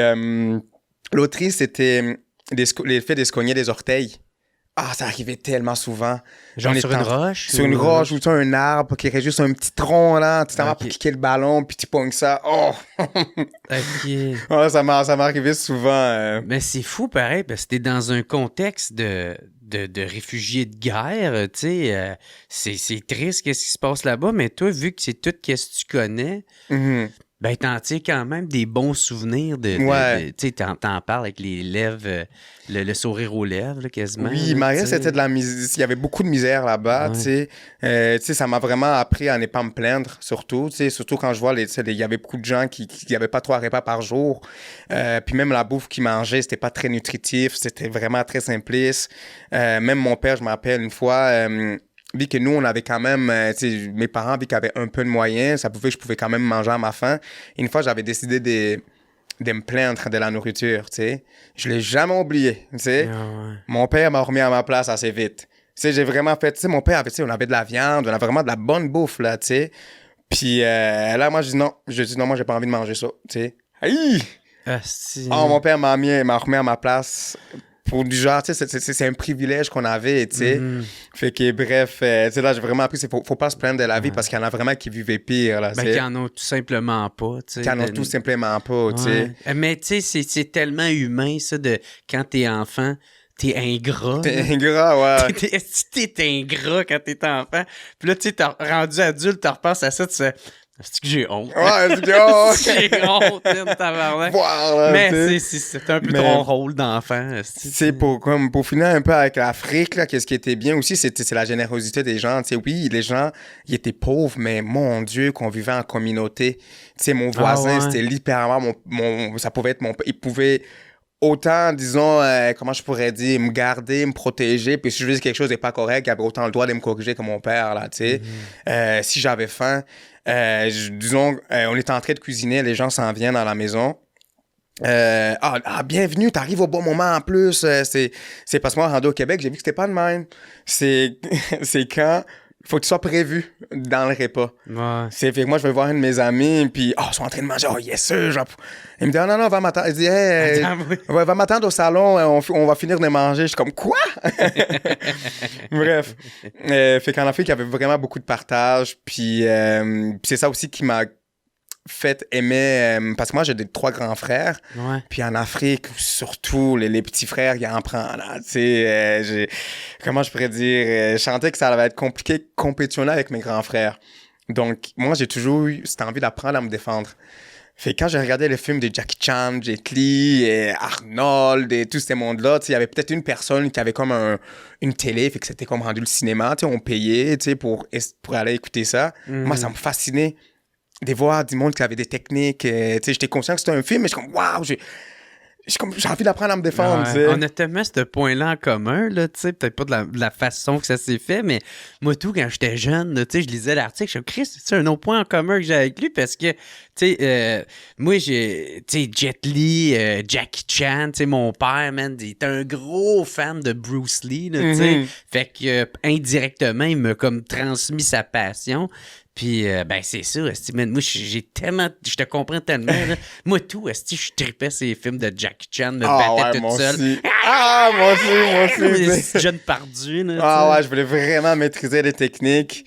l'autre risque, c'était l'effet de se cogner les orteils. Ah, ça arrivait tellement souvent. Genre sur une roche? Sur une roche ou sur un arbre qui aurait juste un petit tronc, là. Tu t'en vas pour kicker le ballon, puis tu pognes ça. Oh! OK. Ouais, ça m'arrivait souvent. Mais c'est fou, pareil, parce que t'es dans un contexte de réfugiés de guerre, tu sais. C'est triste qu'est-ce qui se passe là-bas, mais toi, vu que c'est tout qu'est-ce que tu connais... Ben, t'en tires quand même des bons souvenirs tu sais, t'en parles avec les lèvres, le sourire aux lèvres, là, quasiment. Oui, Marie, c'était de la misère. Il y avait beaucoup de misère là-bas, tu sais. Ça m'a vraiment appris à ne pas me plaindre, surtout, tu sais. Surtout quand je vois, il y avait beaucoup de gens qui n'avaient pas 3 repas par jour. Puis même la bouffe qu'ils mangeaient, c'était pas très nutritif. C'était vraiment très simpliste. Même mon père, je me rappelle une fois... vu que nous, on avait quand même, mes parents, vu qu'ils avaient un peu de moyens, je pouvais quand même manger à ma faim. Une fois, j'avais décidé de me plaindre de la nourriture, tu sais. Je l'ai jamais oublié, tu sais. Mon père m'a remis à ma place assez vite. Tu sais, j'ai vraiment fait, tu sais, mon père avait, on avait de la viande, on avait vraiment de la bonne bouffe, là, tu sais. Puis là, moi, je dis non, moi, j'ai pas envie de manger ça, tu sais. Aïe! Mon père m'a remis à ma place. Pour du genre, tu sais, c'est un privilège qu'on avait, tu sais. Fait que, bref, tu sais, là, j'ai vraiment appris, faut pas se plaindre de la vie parce qu'il y en a vraiment qui vivaient pire, là, qu'il y en a tout simplement pas, tu sais. Qu'il y en a tout simplement pas, tu sais. Mais, tu sais, c'est tellement humain, ça, de quand t'es enfant, t'es ingrat. T'es ingrat, ouais. T'es ingrat quand t'es enfant. Puis là, tu sais, t'es rendu adulte, t'en repenses à ça, tu sais... C'est que j'ai honte. Ouais, c'est que j'ai honte, tabarnak. Mais c'est un peu ton rôle d'enfant. C'est pour finir un peu avec l'Afrique, là, qu'est-ce qui était bien aussi, c'est la générosité des gens. Tu sais, oui, les gens, ils étaient pauvres, mais mon Dieu, qu'on vivait en communauté. Tu sais, mon voisin, c'était littéralement ça pouvait être il pouvait autant, disons, comment je pourrais dire, me garder, me protéger, puis si je dis quelque chose n'est pas correct, il avait autant le droit de me corriger que mon père, là, tu sais. Si j'avais faim, disons, on est en train de cuisiner, les gens s'en viennent dans la maison. Bienvenue, t'arrives au bon moment en plus. C'est parce que moi, rendu au Québec, j'ai vu que c'était pas de même. C'est quand faut que tu sois prévu dans le repas. Ouais. Fait que moi, je vais voir un de mes amis, puis ils sont en train de manger. Oh, yes, sir. Genre, il me dit, non, va m'attendre. Il dit, hey, va m'attendre au salon, on va finir de manger. Je suis comme, quoi? Bref. Fait qu'en Afrique, il y avait vraiment beaucoup de partage, puis c'est ça aussi qui m'a fait aimer, parce que moi, j'ai 3 grands frères, puis en Afrique, surtout, les petits frères, ils en prennent, là, tu sais, comment je pourrais dire, je sentais que ça allait être compliqué de compétitionner avec mes grands frères. Donc, moi, j'ai toujours eu cette envie d'apprendre à me défendre. Fait que quand j'ai regardé les films de Jackie Chan, Jet Li, et Arnold, et tout ce monde-là, tu sais, il y avait peut-être une personne qui avait comme une télé, fait que c'était comme rendu le cinéma, tu sais, on payait, tu sais, pour aller écouter ça. Moi, ça me fascinait de voir du monde qui avait des techniques. Tu sais, j'étais conscient que c'était un film, mais je suis comme, waouh, j'ai envie d'apprendre à me défendre. Ouais. On a tellement ce point-là en commun, là, tu sais, peut-être pas de la façon que ça s'est fait, mais moi, tout, quand j'étais jeune, tu sais, je lisais l'article, je me suis dit, Chris, c'est un autre point en commun que j'ai avec lui, parce que, tu sais, moi, j'ai, tu sais, Jet Li, Jackie Chan, tu sais, mon père, man, il était un gros fan de Bruce Lee, là, tu sais, fait que, indirectement, il m'a comme transmis sa passion. Puis, ben, c'est ça, man. Moi, j'ai tellement. Je te comprends tellement, là. Moi, tout, je tripais ces films de Jackie Chan, me battais toute seule. Moi aussi. Jeune perdu, là. Ouais, je voulais vraiment maîtriser les techniques.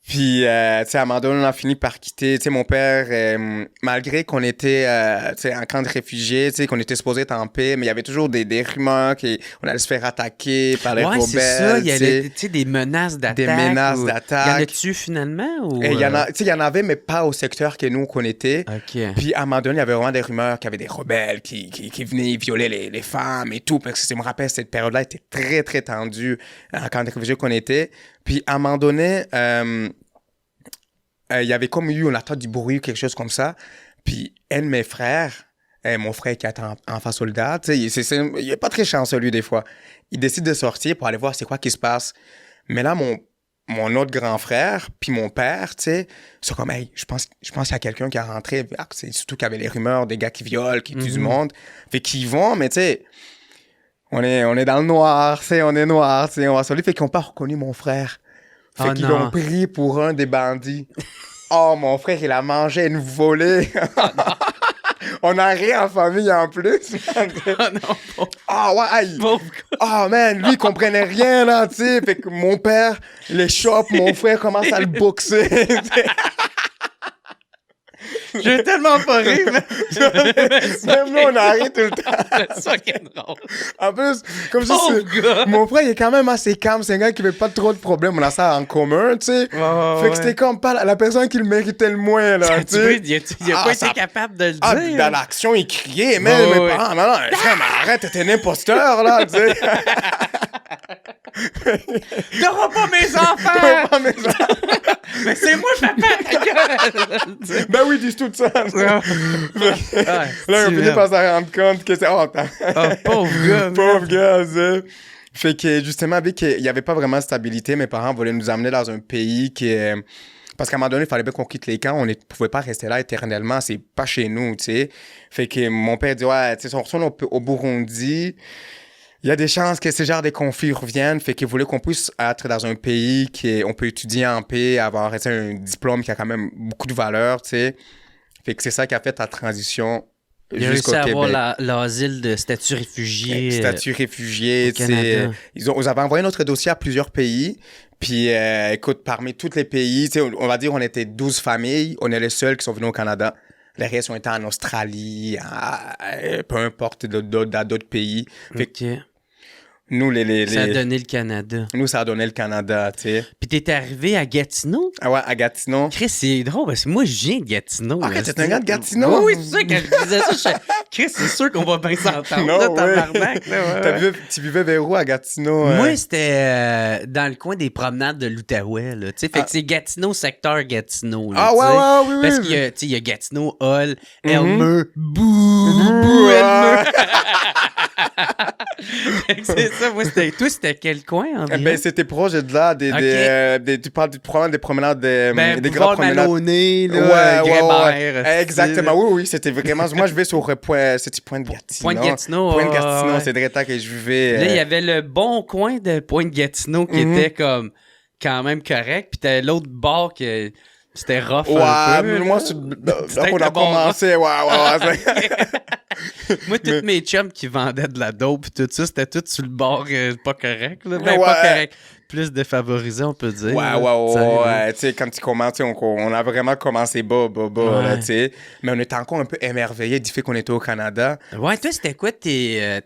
Puis, tu sais, à un moment donné, on a fini par quitter. Tu sais, mon père, malgré qu'on était, tu sais, en camp de réfugiés, tu sais, qu'on était supposé être en paix, mais il y avait toujours des rumeurs qu'on allait se faire attaquer par les rebelles. C'est ça. Il y avait, tu sais, des menaces d'attaque. Des menaces d'attaque. Il y en a-tu finalement? Ou... Il y en avait, mais pas au secteur que nous, qu'on était. OK. Puis, à un moment donné, il y avait vraiment des rumeurs qu'il y avait des rebelles qui venaient violer les femmes et tout. Parce que je me rappelle, cette période-là était très, très tendue en camp de réfugiés qu'on était. Puis, à un moment donné, il y avait comme eu, on attend du bruit ou quelque chose comme ça. Puis, un de mes frères, mon frère qui est enfant soldat, tu sais, il est pas très chanceux, lui, des fois. Il décide de sortir pour aller voir c'est quoi qui se passe. Mais là, mon autre grand frère, puis mon père, tu sais, sont comme, hey, je pense qu'il y a quelqu'un qui est rentré. C'est surtout qu'il y avait les rumeurs des gars qui violent, qui tuent du monde. Fait qu'ils vont, mais tu sais, on est dans le noir, tu sais, on est noir, tu sais, on va sortir. Fait qu'ils n'ont pas reconnu mon frère. Fait qu'ils l'ont pris pour un des bandits. Oh, mon frère, il a mangé une volée. On a rien en famille en plus. Man, lui, il comprenait rien, là, tu sais. Fait que mon père les chope, mon frère commence à le boxer. J'ai tellement pas ri, mais... Même nous, on a ri tout le temps. C'est ça qui est drôle. En plus, comme ça, mon frère, il est quand même assez calme. C'est un gars qui veut pas trop de problèmes. On a ça en commun, tu sais. Fait que c'était comme pas la personne qui le méritait le moins, là, tu sais. Il a pas été capable de le dire. Dans l'action, il criait. Mais mes parents, non, arrête, t'es un imposteur, là, tu sais. T'auras pas mes enfants! Mais c'est moi, papa, ta gueule! Ben oui, dis tout ça. Là, on finit par se rendre compte que c'est... Pauvre gars. Pauvre gars, ça. Fait que, justement, vu qu'il n'y avait pas vraiment de stabilité, mes parents voulaient nous amener dans un pays qui... Parce qu'à un moment donné, il fallait bien qu'on quitte les camps. On ne pouvait pas rester là éternellement. C'est pas chez nous, tu sais. Fait que mon père dit, ouais, tu sais, si on retourne au Burundi... Il y a des chances que ces genres de conflits reviennent, fait qu'il voulait qu'on puisse être dans un pays on peut étudier en paix, avoir un diplôme qui a quand même beaucoup de valeur, tu sais. Fait que c'est ça qui a fait la transition jusqu'au Québec. Il a réussi à avoir l'asile de statut réfugié. Statut réfugié, tu sais. Ils avaient envoyé notre dossier à plusieurs pays. Puis, écoute, parmi tous les pays, tu sais, on va dire on était 12 familles, on est les seuls qui sont venus au Canada. Les restes ont été en Australie, peu importe, dans d'autres pays. Fait que nous, ça a donné le Canada. Nous, ça a donné le Canada, tu sais. Puis t'es arrivé à Gatineau? Ah ouais, à Gatineau. Chris, c'est drôle, parce que moi, je viens de Gatineau. Ah, t'es un gars de Gatineau? Oui, c'est ça, quand je disais ça, Chris, c'est sûr qu'on va bien s'entendre, là, tabarnak. Tu vivais vers où à Gatineau? Moi, c'était dans le coin des promenades de l'Outaouais, là, tu sais. Fait que c'est Gatineau, secteur Gatineau, là, oui. Parce qu'il y a Gatineau, Hall, Elmer, Elmer. C'est ça, moi, c'était quel coin, environ? Ben, c'était proche de là, tu parles probablement des promenades, des grandes promenades. Maloney, là, Grébert. Exactement, oui, c'était vraiment... Moi, je vais sur c'était Pointe-Gatineau. Pointe-Gatineau, Pointe-Gatineau, c'est direct là que je vivais. Là, il y avait le bon coin de Pointe-Gatineau qui était comme quand même correct, puis t'avais l'autre bord que c'était rough un peu. Moi, là qu'on a commencé, Moi, tous mes chums qui vendaient de la dope et tout ça, c'était tout sur le bord pas correct. Là. Ben, pas correct. Plus défavorisé, on peut dire. Ouais. Tu sais, quand tu commences, on a vraiment commencé bas, là, tu sais. Mais on était encore un peu émerveillés du fait qu'on était au Canada. Ouais, toi, c'était quoi tes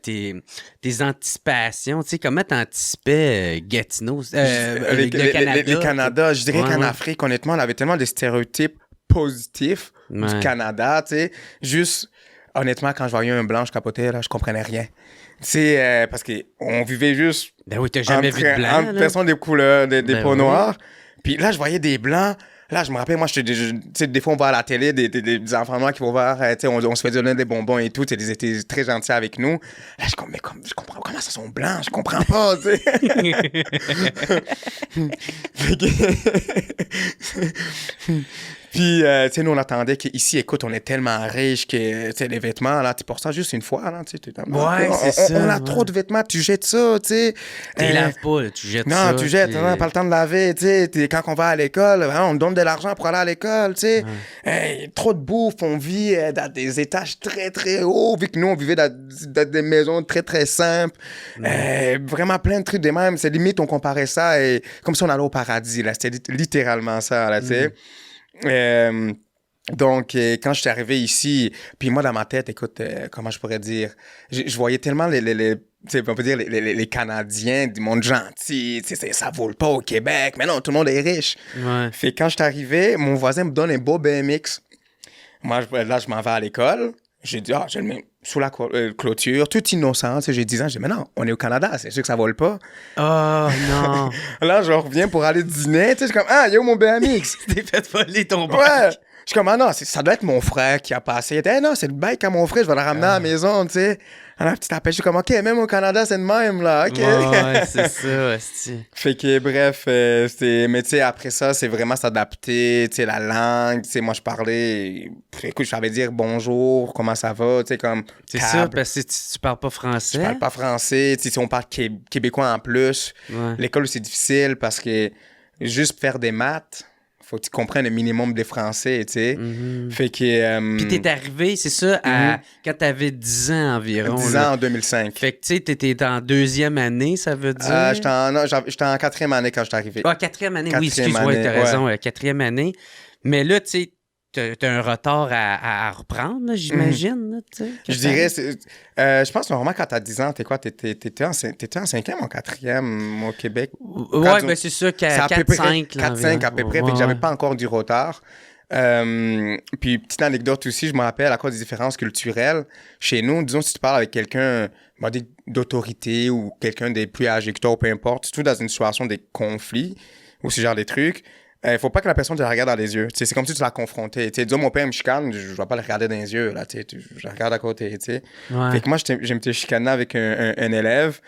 anticipations? Tu sais, comment t'anticipais Gatineau, le Canada? Les Canada, je dirais qu'en Afrique, honnêtement, on avait tellement de stéréotypes positifs du Canada, tu sais. Juste... Honnêtement, quand je voyais un blanc, je capotais, là, je comprenais rien. Tu sais, parce qu'on vivait juste... Ben oui, t'as jamais vu de blanc, entre personnes des couleurs, des peaux noires. Puis là, je voyais des blands. Là, je me rappelle, moi, tu sais, des fois, on va à la télé, des enfants noirs qui vont voir, tu sais, on se fait donner des bonbons et tout, tu sais, ils étaient très gentils avec nous. Là, je comprends, comment ça sont blancs? Je comprends pas, tu sais. Puis, tu sais, nous, on attendait qu'ici, écoute, on est tellement riche que, tu sais, les vêtements, là, tu portes ça juste une fois, là, tu sais. C'est ça. On a trop de vêtements, tu jettes ça, tu sais. Tu les laves pas, là, tu jettes ça. Non, tu jettes, on n'a pas le temps de laver, tu sais. Quand on va à l'école, on donne de l'argent pour aller à l'école, tu sais. Trop de bouffe, on vit dans des étages très, très hauts, vu que nous, on vivait dans des maisons très, très simples. Vraiment plein de trucs de même. C'est limite, on comparait ça et comme si on allait au paradis, là. C'était littéralement ça, là, tu sais. Donc, quand je suis arrivé ici, puis moi, dans ma tête, écoute, comment je pourrais dire, je voyais tellement on peut dire les Canadiens du monde gentil, ça vole pas au Québec, mais non, tout le monde est riche. Ouais. Fait que quand je suis arrivé, mon voisin me donne un beau BMX. Moi, là, je m'en vais à l'école. J'ai dit, je le mets sous la clôture, tout innocent. J'ai 10 ans, je dis, mais non, on est au Canada, c'est sûr que ça vole pas. Oh non. Là, je reviens pour aller dîner, je suis comme, il y a où mon BMX? Tu t'es fait voler ton bac. Ouais. Je suis comme, non, ça doit être mon frère qui a passé. Il dit, non, c'est le bike à mon frère, je vais le ramener à la maison, tu sais. Alors, petit appel, je suis comme, OK, même au Canada, c'est le même, là, OK. Ouais, c'est ça, c'est. Fait que, bref, mais tu sais, après ça, c'est vraiment s'adapter, tu sais, la langue, tu sais, moi, je parlais, écoute, je savais dire bonjour, comment ça va, tu sais, comme. C'est ça, parce que tu parles pas français. Je parle pas français, tu sais, si on parle québécois en plus, l'école, c'est difficile parce que juste faire des maths, faut que tu comprennes le minimum des français, tu sais. Fait que... Puis t'es arrivé, c'est ça, quand t'avais 10 ans environ. 10 ans en 2005. Fait que tu sais, t'étais en deuxième année, ça veut dire? J'étais en quatrième année quand je suis arrivé. Ah, quatrième année, oui, excuse-moi, t'as raison, quatrième année. Mais là, tu sais, t'as un retard à reprendre, là, j'imagine. Je dirais, je pense normalement quand t'as 10 ans, t'es quoi? T'étais en cinquième ou en quatrième au Québec? Ouais, ben c'est ça, 4-5. 4-5 à peu près, fait que j'avais pas encore du retard. Puis petite anecdote aussi, je me rappelle à cause des différences culturelles. Chez nous, disons si tu parles avec quelqu'un d'autorité ou quelqu'un des plus âgés que toi, peu importe, surtout dans une situation de conflit ou ce genre de trucs, faut pas que la personne te la regarde dans les yeux. T'sais, c'est comme si tu l'as confronté. Disons, mon père me chicane, je vais pas le regarder dans les yeux. Là, je le regarde à côté. Fait que moi, je m'étais chicané avec un élève.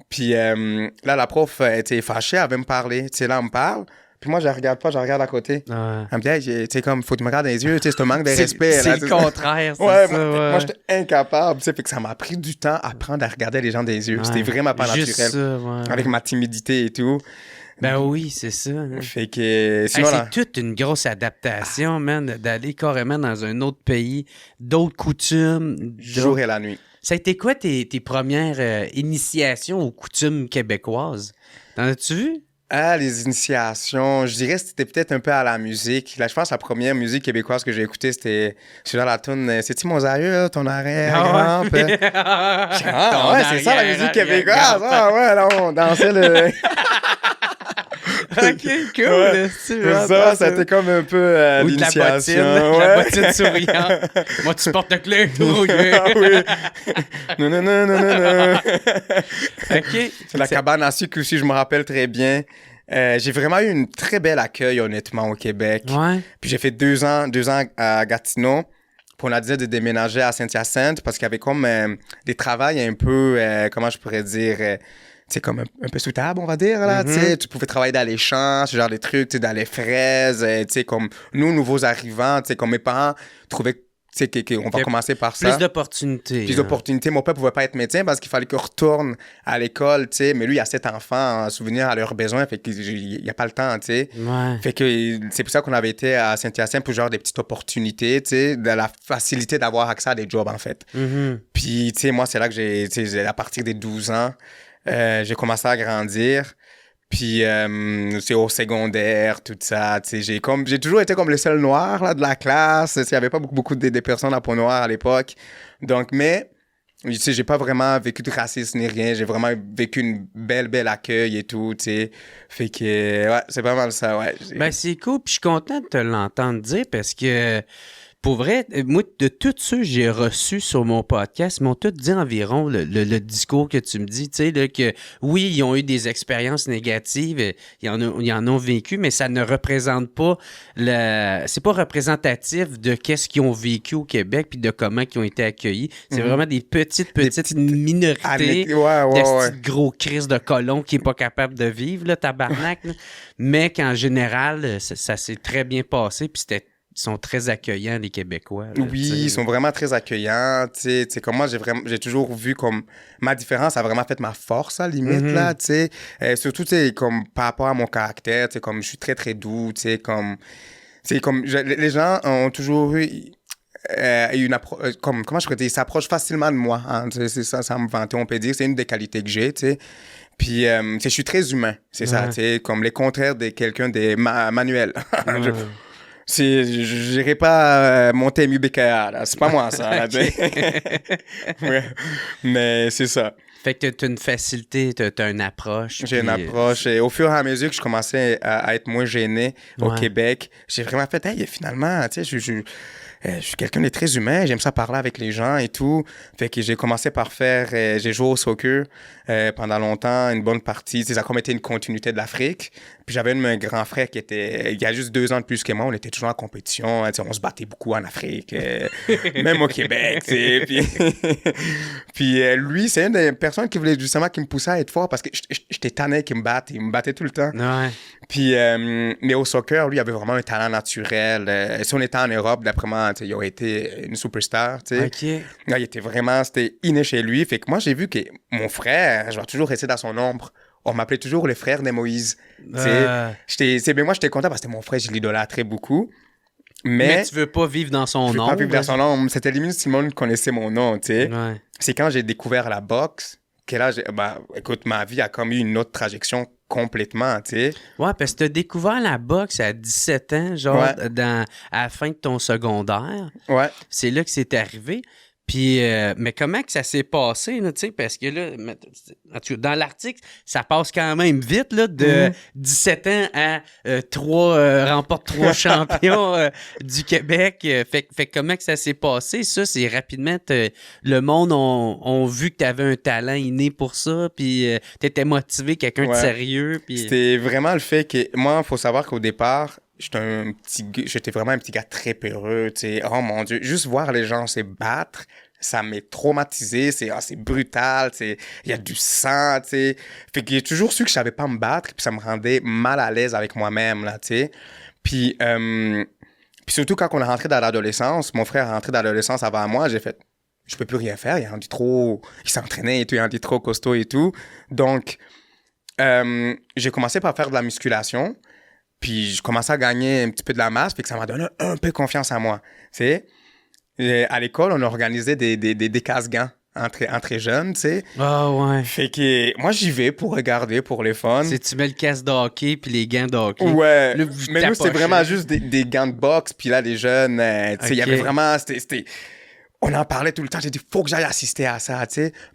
Puis là, la prof était fâchée, elle veut me parler. Là, elle me parle. Puis moi, je la regarde pas, je la regarde à côté. Elle me dit, hey, tu sais, comme, faut que tu me regardes dans les yeux. C'est un manque de respect. C'est le contraire, c'est ça. Moi, j'étais incapable. Fait que ça m'a pris du temps à apprendre à regarder les gens dans les yeux. C'était vraiment pas naturel. Ça, avec ma timidité et tout. Ben oui, c'est ça. Hein. Fait que sinon, c'est toute une grosse adaptation, man, d'aller carrément dans un autre pays, d'autres coutumes. Jour et la nuit. Ça a été quoi tes premières initiations aux coutumes québécoises? T'en as-tu vu? Les initiations, je dirais que c'était peut-être un peu à la musique. Là, je pense que la première musique québécoise que j'ai écoutée, c'était sur la toune C'est-tu mon aïeux, ton arrière-grand? Ouais, c'est ça la musique québécoise. Là, on dansait le... OK, cool. Ça, c'était comme un peu l'initiation. La bottine souriante. Moi, tu portes le clé. Non. OK. C'est la cabane à sucre aussi, je me rappelle très bien. J'ai vraiment eu une très belle accueil, honnêtement, au Québec. Ouais. Puis j'ai fait 2 ans à Gatineau. on a décidé de déménager à Saint-Hyacinthe parce qu'il y avait comme des travails un peu, comment je pourrais dire, comme un peu sous-table, on va dire, là, tu pouvais travailler dans les champs, ce genre de trucs, dans les fraises, comme nous, nouveaux arrivants, comme mes parents trouvaient qu'on va commencer par ça. Plus d'opportunités. Plus d'opportunités. Mon père pouvait pas être médecin parce qu'il fallait qu'il retourne à l'école, mais lui, il a 7 enfants en souvenir à leurs besoins, fait qu'il n'y a pas le temps, Ouais. Fait que c'est pour ça qu'on avait été à Saint-Hyacinthe pour genre des petites opportunités, de la facilité d'avoir accès à des jobs, en fait. Puis, moi, c'est là que à partir des 12 ans, j'ai commencé à grandir. Puis c'est au secondaire, tout ça, j'ai toujours été comme le seul noir là, de la classe, il n'y avait pas beaucoup de personnes à peau noire à l'époque. Donc, mais, j'ai pas vraiment vécu de racisme ni rien, j'ai vraiment vécu une belle accueil et tout, Fait que, ouais, c'est pas mal ça, ouais. Ben, c'est cool, puis je suis content de te l'entendre dire parce que, pour vrai, moi, de tous ceux que j'ai reçus sur mon podcast, ils m'ont tous dit environ le discours que tu me dis, tu sais, que oui, ils ont eu des expériences négatives, ils en ont vécu, mais ça ne représente pas c'est pas représentatif de qu'est-ce qu'ils ont vécu au Québec puis de comment ils ont été accueillis. C'est vraiment des petites minorités de gros crises de colons qui est pas capable de vivre, là, tabarnak, là. Mais qu'en général, ça s'est très bien passé puis ils sont très accueillants, les Québécois. Là, oui, ils sont vraiment très accueillants. Comme moi, j'ai toujours vu comme ma différence a vraiment fait ma force, à la limite, là, surtout, comme par rapport à mon caractère, comme je suis très, très doux, comme les gens ont toujours eu une approche, comment je pourrais dire, ils s'approchent facilement de moi, hein, c'est ça, sans me vanter, on peut dire, c'est une des qualités que j'ai, Puis, je suis très humain, c'est ça, comme les contraires de quelqu'un de manuel. Je n'irai pas monter MUBKA, là. C'est pas moi, ça. Là, ouais. Mais c'est ça. Fait que tu as une facilité, tu as une approche. J'ai une approche. Et au fur et à mesure que je commençais à être moins gêné au Québec, j'ai vraiment fait, hey, finalement, tu sais, je suis quelqu'un de très humain, j'aime ça parler avec les gens et tout. Fait que j'ai commencé par j'ai joué au soccer pendant longtemps, une bonne partie. Ça a comme été une continuité de l'Afrique. Puis j'avais un grand frère il y a juste 2 ans de plus que moi, on était toujours en compétition. On se battait beaucoup en Afrique, même au Québec. Puis lui, c'est une des personnes qui voulait justement qui me poussait à être fort parce que j'étais tanné qu'il me batte. Il me battait tout le temps. Ouais. Puis, mais au soccer, lui, il avait vraiment un talent naturel. Si on était en Europe, d'après moi, il aurait été une superstar, OK. Là, c'était inné chez lui. Fait que moi, j'ai vu que mon frère, je vais toujours rester dans son ombre. On m'appelait toujours le frère de Moïse. Mais moi, j'étais content parce que c'était mon frère, je l'idolâtrais beaucoup. Mais tu veux pas vivre dans son ombre. Je veux pas vivre dans son ombre. C'était limite si le monde connaissait mon nom, Ouais. C'est quand j'ai découvert la boxe que là, écoute, ma vie a comme eu une autre trajectoire complètement, Ouais, parce que t'as découvert la boxe à 17 ans, genre, à la fin de ton secondaire. Ouais. C'est là que c'est arrivé. Puis, mais comment que ça s'est passé, là, tu sais, parce que là, dans l'article, ça passe quand même vite, là, de 17 ans à remporte 3 champions du Québec. Fait comment que ça s'est passé? Ça, c'est rapidement, le monde ont vu que tu avais un talent inné pour ça, puis t'étais motivé, quelqu'un de sérieux. Puis... C'était vraiment le fait que, moi, il faut savoir qu'au départ, j'étais vraiment un petit gars très peureux, Oh mon Dieu, juste voir les gens se battre, ça m'est traumatisé, c'est brutal, il y a du sang, Fait que j'ai toujours su que je savais pas me battre, puis ça me rendait mal à l'aise avec moi-même, là, Puis surtout quand on est rentré dans l'adolescence, mon frère est rentré dans l'adolescence avant moi, j'ai fait, je peux plus rien faire, il s'entraînait et tout, il est rendu trop costaud et tout. Donc, j'ai commencé par faire de la musculation. Puis je commençais à gagner un petit peu de la masse, puis que ça m'a donné un peu confiance en moi. À l'école, on organisait des casse-gants entre jeunes, Ah ouais. Fait que moi, j'y vais pour regarder, pour les fun. Tu mets le casque de hockey puis les gants de hockey. Ouais. Là, mais nous, c'était vraiment juste des gants de boxe, puis là, les jeunes, il y avait vraiment... On en parlait tout le temps. J'ai dit, faut que j'aille assister à ça,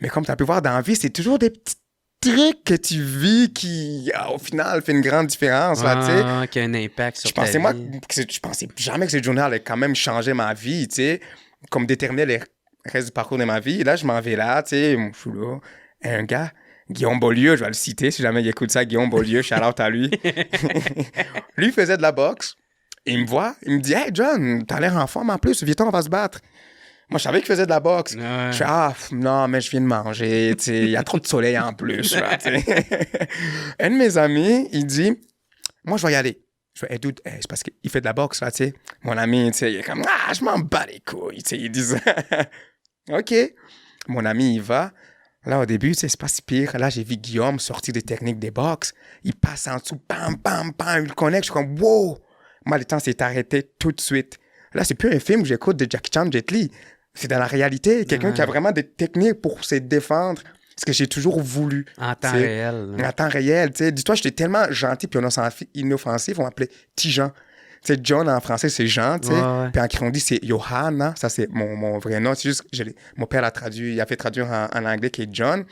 Mais comme tu as pu voir dans la vie, c'est toujours des petits truc que tu vis qui, au final, fait une grande différence, là, tu sais. Qui a un impact sur ta vie. Je pensais jamais que cette journée allait quand même changer ma vie, tu sais, comme déterminer le reste du parcours de ma vie. Et là, je m'en vais là, tu sais, je suis là. Et un gars, Guillaume Beaulieu, je vais le citer si jamais il écoute ça, Guillaume Beaulieu, shout-out à lui. Lui, il faisait de la boxe. Il me voit, il me dit « Hey, John, t'as l'air en forme en plus, viens-t'en, on va se battre. » Moi, je savais qu'il faisait de la boxe. Ouais. Je fais, non, mais je viens de manger, tu sais, il y a trop de soleil en plus, là, tu sais. Un de mes amis, il dit, moi, je vais y aller. Je fais, hey, dude, c'est parce qu'il fait de la boxe, là, tu sais. Mon ami, tu sais, il est comme, je m'en bats les couilles, tu sais, il dit ça. OK. Mon ami, il va. Là, au début, tu sais, c'est pas si pire. Là, j'ai vu Guillaume sortir des techniques des box. Il passe en dessous, bam, bam, bam, il le connecte. Je suis comme, wow! Moi, le temps s'est arrêté tout de suite. Là, c'est plus un film que j'écoute de Jackie Chan, Jet Li. C'est dans la réalité. Quelqu'un qui a vraiment des techniques pour se défendre. Ce que j'ai toujours voulu. En temps réel. En temps réel, tu sais. Dis-toi, j'étais tellement gentil puis inoffensif, on m'appelait Tijan. Tu sais, John en français, c'est Jean, tu sais. Ouais. Puis en Kirundi, c'est Johanna. Ça, c'est mon vrai nom. C'est juste que mon père l'a traduit, il a fait traduire en anglais qui est John.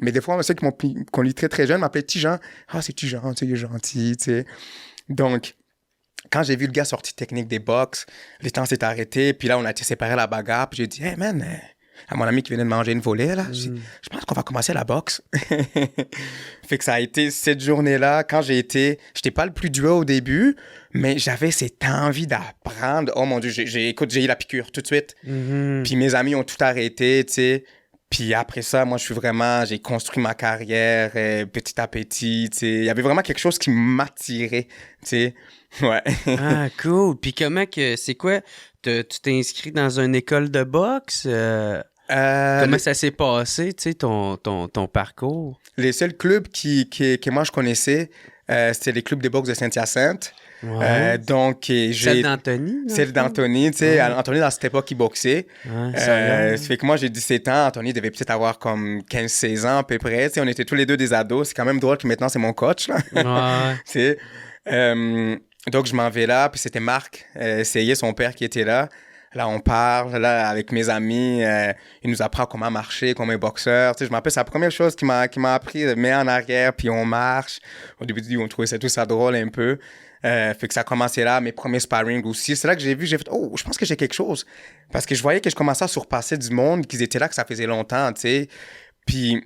Mais des fois, ceux qu'on lit très, très jeune m'appelaient Tijan. C'est Tijan, tu sais, il est gentil, tu sais. Donc, quand j'ai vu le gars sortir technique des box, les temps s'est arrêté. Puis là, on a été séparés à la bagarre. Puis j'ai dit, hey man, à mon ami qui venait de manger une volée, là, j'ai dit, je pense qu'on va commencer la boxe. Fait que ça a été cette journée-là, quand j'étais pas le plus doué au début, mais j'avais cette envie d'apprendre. Oh mon Dieu, j'ai eu la piqûre tout de suite. Puis mes amis ont tout arrêté, tu sais. Puis après ça, moi, j'ai construit ma carrière petit à petit, tu sais. Il y avait vraiment quelque chose qui m'attirait, tu sais. Ouais. Cool. Puis c'est quoi? Tu t'es inscrit dans une école de boxe? Comment ça s'est passé, tu sais, ton parcours? Les seuls clubs que moi je connaissais, c'était les clubs de boxe de Saint-Hyacinthe. Ouais. Donc, Celle d'Anthony? Celle d'Anthony, tu sais. Anthony, dans cette époque, il boxait. Ça fait que moi, j'ai 17 ans. Anthony devait peut-être avoir comme 15-16 ans à peu près. Tu sais, on était tous les deux des ados. C'est quand même drôle que maintenant, c'est mon coach, là. Ouais. Tu sais. Donc, je m'en vais là. Puis c'était Marc, Seyé, son père, qui était là. Là, on parle, là, avec mes amis. Il nous apprend comment marcher comme un boxeur. Tu sais, je me rappelle, c'est la première chose qui m'a appris, de mettre en arrière, puis on marche. Au début, on trouvait tout ça drôle un peu. Fait que ça a commencé là, mes premiers sparring aussi. C'est là que j'ai fait, je pense que j'ai quelque chose. Parce que je voyais que je commençais à surpasser du monde, qu'ils étaient là, que ça faisait longtemps, tu sais. Puis,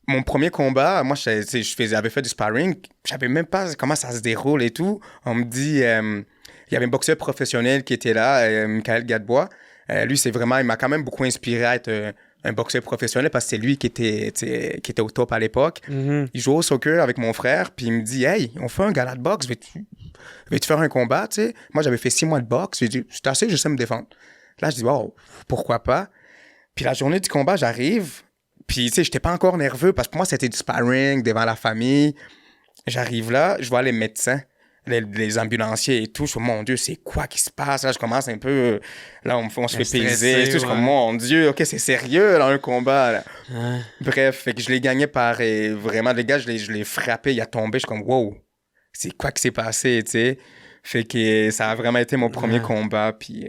mon premier combat, moi, j'avais fait du sparring. Je savais même pas comment ça se déroule et tout. On me dit... il y avait un boxeur professionnel qui était là, Michael Gadebois. Lui, il m'a quand même beaucoup inspiré à être un boxeur professionnel parce que c'est lui qui était au top à l'époque. Mm-hmm. Il jouait au soccer avec mon frère, puis il me dit, hey, on fait un gala de boxe, veux-tu faire un combat, tu sais? Moi, j'avais fait 6 mois de boxe. J'ai dit, c'est assez, je sais me défendre. Là, je dis, wow, pourquoi pas? Puis la journée du combat, j'arrive, puis tu sais, j'étais pas encore nerveux parce que pour moi, c'était du sparring devant la famille. J'arrive là, je vois les médecins. Les ambulanciers et tout, je suis mon Dieu, c'est quoi qui se passe? Là, je commence un peu, là, on se fait peser, je suis comme, mon Dieu, OK, c'est sérieux, là, un combat, là. Bref, fait que je l'ai gagné par, vraiment, les gars, je l'ai frappé, il a tombé, je suis comme, wow, c'est quoi qui s'est passé, tu sais? Fait que ça a vraiment été mon premier combat, puis...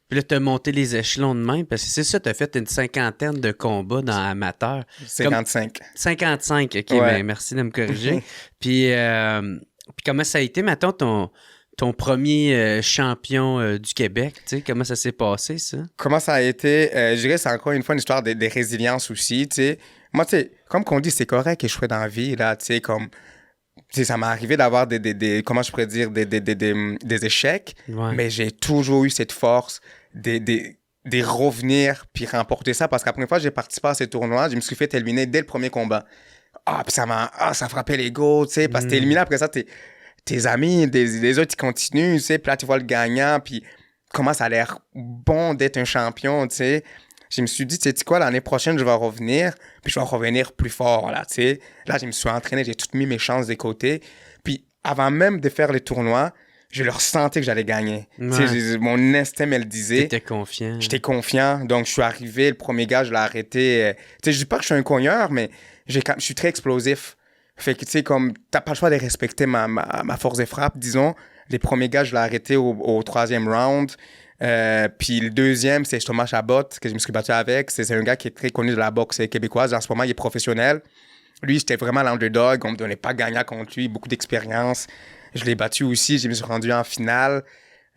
Puis là, t'as monté les échelons de même, parce que c'est ça, t'as fait une 50aine de combats dans amateur. 55. 55, OK, ouais. Ben merci de me corriger. Puis comment ça a été, mettons, ton premier champion du Québec, tu sais, comment ça s'est passé, ça? Comment ça a été? Je dirais c'est encore une fois une histoire de résilience aussi, tu sais. Moi, tu sais, comme qu'on dit, c'est correct que je sois dans la vie, là, tu sais, comme... Tu sais, ça m'est arrivé d'avoir comment je pourrais dire, des échecs, mais j'ai toujours eu cette force de revenir puis remporter ça, parce qu'après une fois j'ai participé à ces tournois, je me suis fait éliminer dès le premier combat. Puis ça frappait l'ego, tu sais, parce que t'es éliminé, après ça, tes amis, des autres, ils continuent, tu sais, puis là, tu vois le gagnant, puis comment ça a l'air bon d'être un champion, tu sais. Je me suis dit, tu sais quoi, l'année prochaine, je vais revenir, puis je vais revenir plus fort, là, tu sais. Là, je me suis entraîné, j'ai toutes mis mes chances de côté. Puis avant même de faire les tournois, je le ressentais que j'allais gagner. Ouais. Tu sais, mon instinct me le disait. T'étais confiant. J'étais confiant, donc je suis arrivé, le premier gars, je l'ai arrêté. Tu sais, je dis pas que je suis un cogneur, mais je suis très explosif. Fait que, tu sais, comme, t'as pas le choix de respecter ma force de frappe, disons. Les premiers gars, je l'ai arrêté au 3e round. Puis le deuxième, c'est Thomas Chabot, que je me suis battu avec. C'est un gars qui est très connu de la boxe québécoise. En ce moment, il est professionnel. Lui, j'étais vraiment l'underdog. On me donnait pas gagnant contre lui. Beaucoup d'expérience. Je l'ai battu aussi. Je me suis rendu en finale.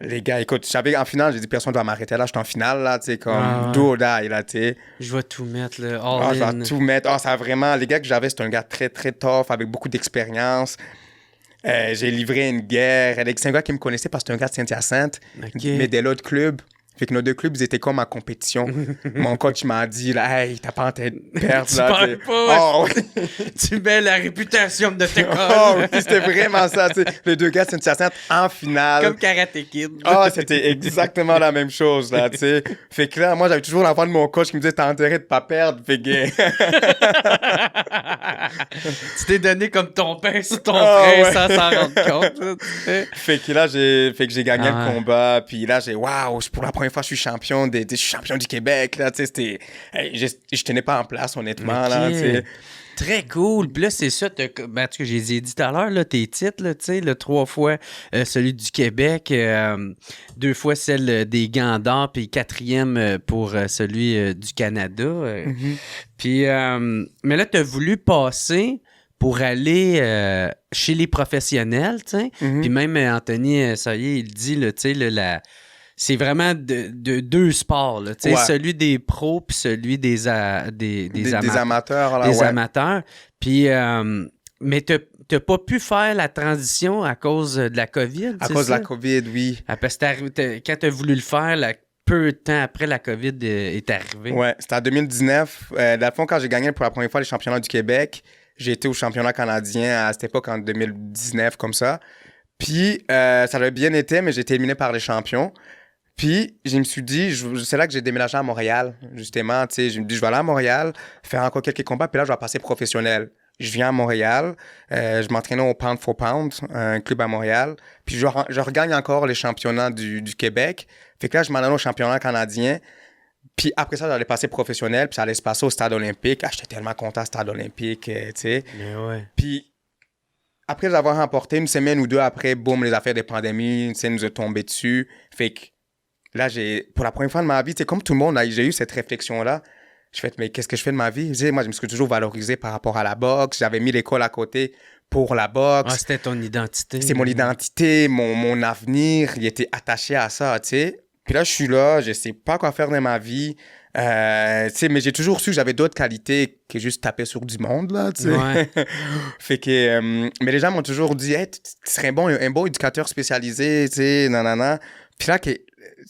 Les gars, écoute, en finale, j'ai dit, personne doit m'arrêter là. Je suis en finale, là, tu sais, comme do or die, là, tu sais. Je vais tout mettre, là. All in. Je vais tout mettre. Ça a vraiment... Les gars que j'avais, c'était un gars très, très tough, avec beaucoup d'expérience. J'ai livré une guerre. C'est un gars qui me connaissait parce que c'était un gars de Saint-Hyacinthe, mais de l'autre club. Fait que nos 2 clubs, ils étaient comme en compétition. Mon coach m'a dit, là, hey, t'as pas en tête de perdre. Tu là, parles pas. Oh, oui. Tu mets la réputation de tes Oh, oui, c'était vraiment ça. Tu sais. Les 2 gars, c'est une chassette en finale. Comme Karate Kid. Ah, c'était exactement la même chose, là, tu sais. Fait que là, moi, j'avais toujours l'enfant de mon coach qui me disait, t'as intérêt de pas perdre. Fait que... Tu t'es donné comme ton père sur ton Ah, frère ouais. sans s'en rendre compte. Là, tu sais. Fait que là, j'ai gagné Ah, le combat. Puis là, waouh, pour la première fois, je suis champion je suis champion du Québec, là, tu sais, c'était... Hey, je tenais pas en place, honnêtement, là, tu sais. Très cool. Puis là, c'est ça, ben, en tout cas, j'ai dit tout à l'heure, là, tes titres, là, tu sais, le 3 fois celui du Québec, 2 fois celle des Gants d'or, puis 4e pour celui du Canada. Puis, mais là, tu as voulu passer pour aller chez les professionnels, tu sais. Puis même Anthony, ça y est, il dit, là, tu sais, c'est vraiment de 2 sports, là, tu sais, Ouais. celui des pros puis celui des amateurs. Des amateurs, là, Des ouais. amateurs. Puis, mais t'as pas pu faire la transition à cause de la COVID, À c'est cause de ça? la COVID, oui. Ah, parce que quand t'as voulu le faire, peu de temps après, la COVID est arrivée. Ouais, c'était en 2019. Dans le fond, quand j'ai gagné pour la première fois les championnats du Québec, j'ai été au championnat canadien à cette époque, en 2019, comme ça. Puis, ça avait bien été, mais j'ai été éliminé par les champions. Puis, je me suis dit, c'est là que j'ai déménagé à Montréal, justement. Tu sais, je me dis, je vais aller à Montréal, faire encore quelques combats, puis là, je vais passer professionnel. Je viens à Montréal, je m'entraînais au Pound for Pound, un club à Montréal. Puis, je regagne encore les championnats du Québec. Fait que là, je m'en allais au championnat canadien. Puis après ça, j'allais passer professionnel, puis ça allait se passer au Stade olympique. Ah, j'étais tellement content, au Stade olympique, tu sais. Mais ouais. Puis après l'avoir remporté, une semaine ou 2 après, boum, les affaires des pandémies, tu sais, nous a tombé dessus. Fait que là, pour la première fois de ma vie, tu sais, comme tout le monde, j'ai eu cette réflexion-là. Je fais, mais qu'est-ce que je fais de ma vie? Tu sais, moi, je me suis toujours valorisé par rapport à la boxe. J'avais mis l'école à côté pour la boxe. Ah, c'était ton identité. C'est mon identité, mon avenir, il était attaché à ça, tu sais. Puis là, je suis là, je sais pas quoi faire de ma vie. Tu sais, mais j'ai toujours su que j'avais d'autres qualités que juste taper sur du monde, là, tu sais. Ouais. Fait que... mais les gens m'ont toujours dit, hey, tu serais un bon éducateur spécialisé, tu sais, nanana. Puis là,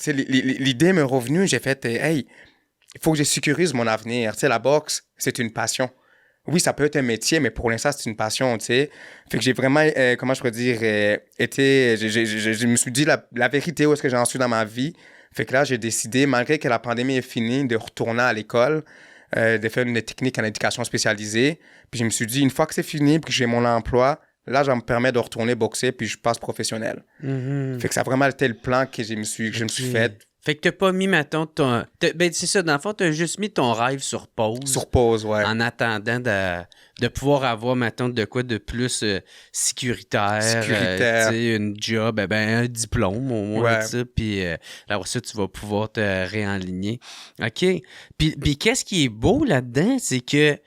l'idée m'est revenue, j'ai fait, hey, il faut que je sécurise mon avenir. Tu sais, la boxe, c'est une passion. Oui, ça peut être un métier, mais pour l'instant, c'est une passion, tu sais. Fait que j'ai vraiment, comment je pourrais dire, je me suis dit la vérité, où est-ce que j'en suis dans ma vie. Fait que là, j'ai décidé, malgré que la pandémie est finie, de retourner à l'école, de faire une technique en éducation spécialisée. Puis je me suis dit, une fois que c'est fini, puis que j'ai mon emploi, là, ça me permet de retourner boxer, puis je passe professionnel. Fait que ça a vraiment été le plan que je me suis fait. Fait que t'as pas mis, mettons, ben, c'est ça, dans le fond, t'as juste mis ton rêve sur pause. Sur pause, ouais. En attendant de pouvoir avoir, mettons, de quoi de plus sécuritaire. Sécuritaire. Tu sais, une job, un diplôme au moins, Ouais. tu sais. Puis après ça, tu vas pouvoir te réaligner. OK. Puis qu'est-ce qui est beau là-dedans, c'est que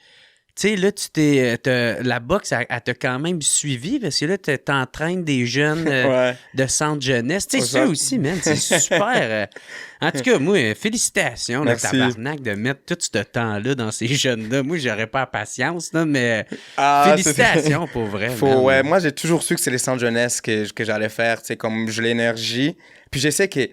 tu sais, là, la boxe, elle t'a quand même suivi parce que là, t'entraînes des jeunes Ouais. de centre jeunesse. Tu sais, ça aussi, man, c'est super. En tout cas, moi, félicitations, là, Merci. tabarnak, de mettre tout ce temps-là dans ces jeunes-là. Moi, j'aurais pas la patience, là, mais Ah, félicitations pour vrai. man. Ouais, moi, j'ai toujours su que c'est les centres jeunesse que j'allais faire, tu sais, comme j'ai l'énergie. Puis je sais que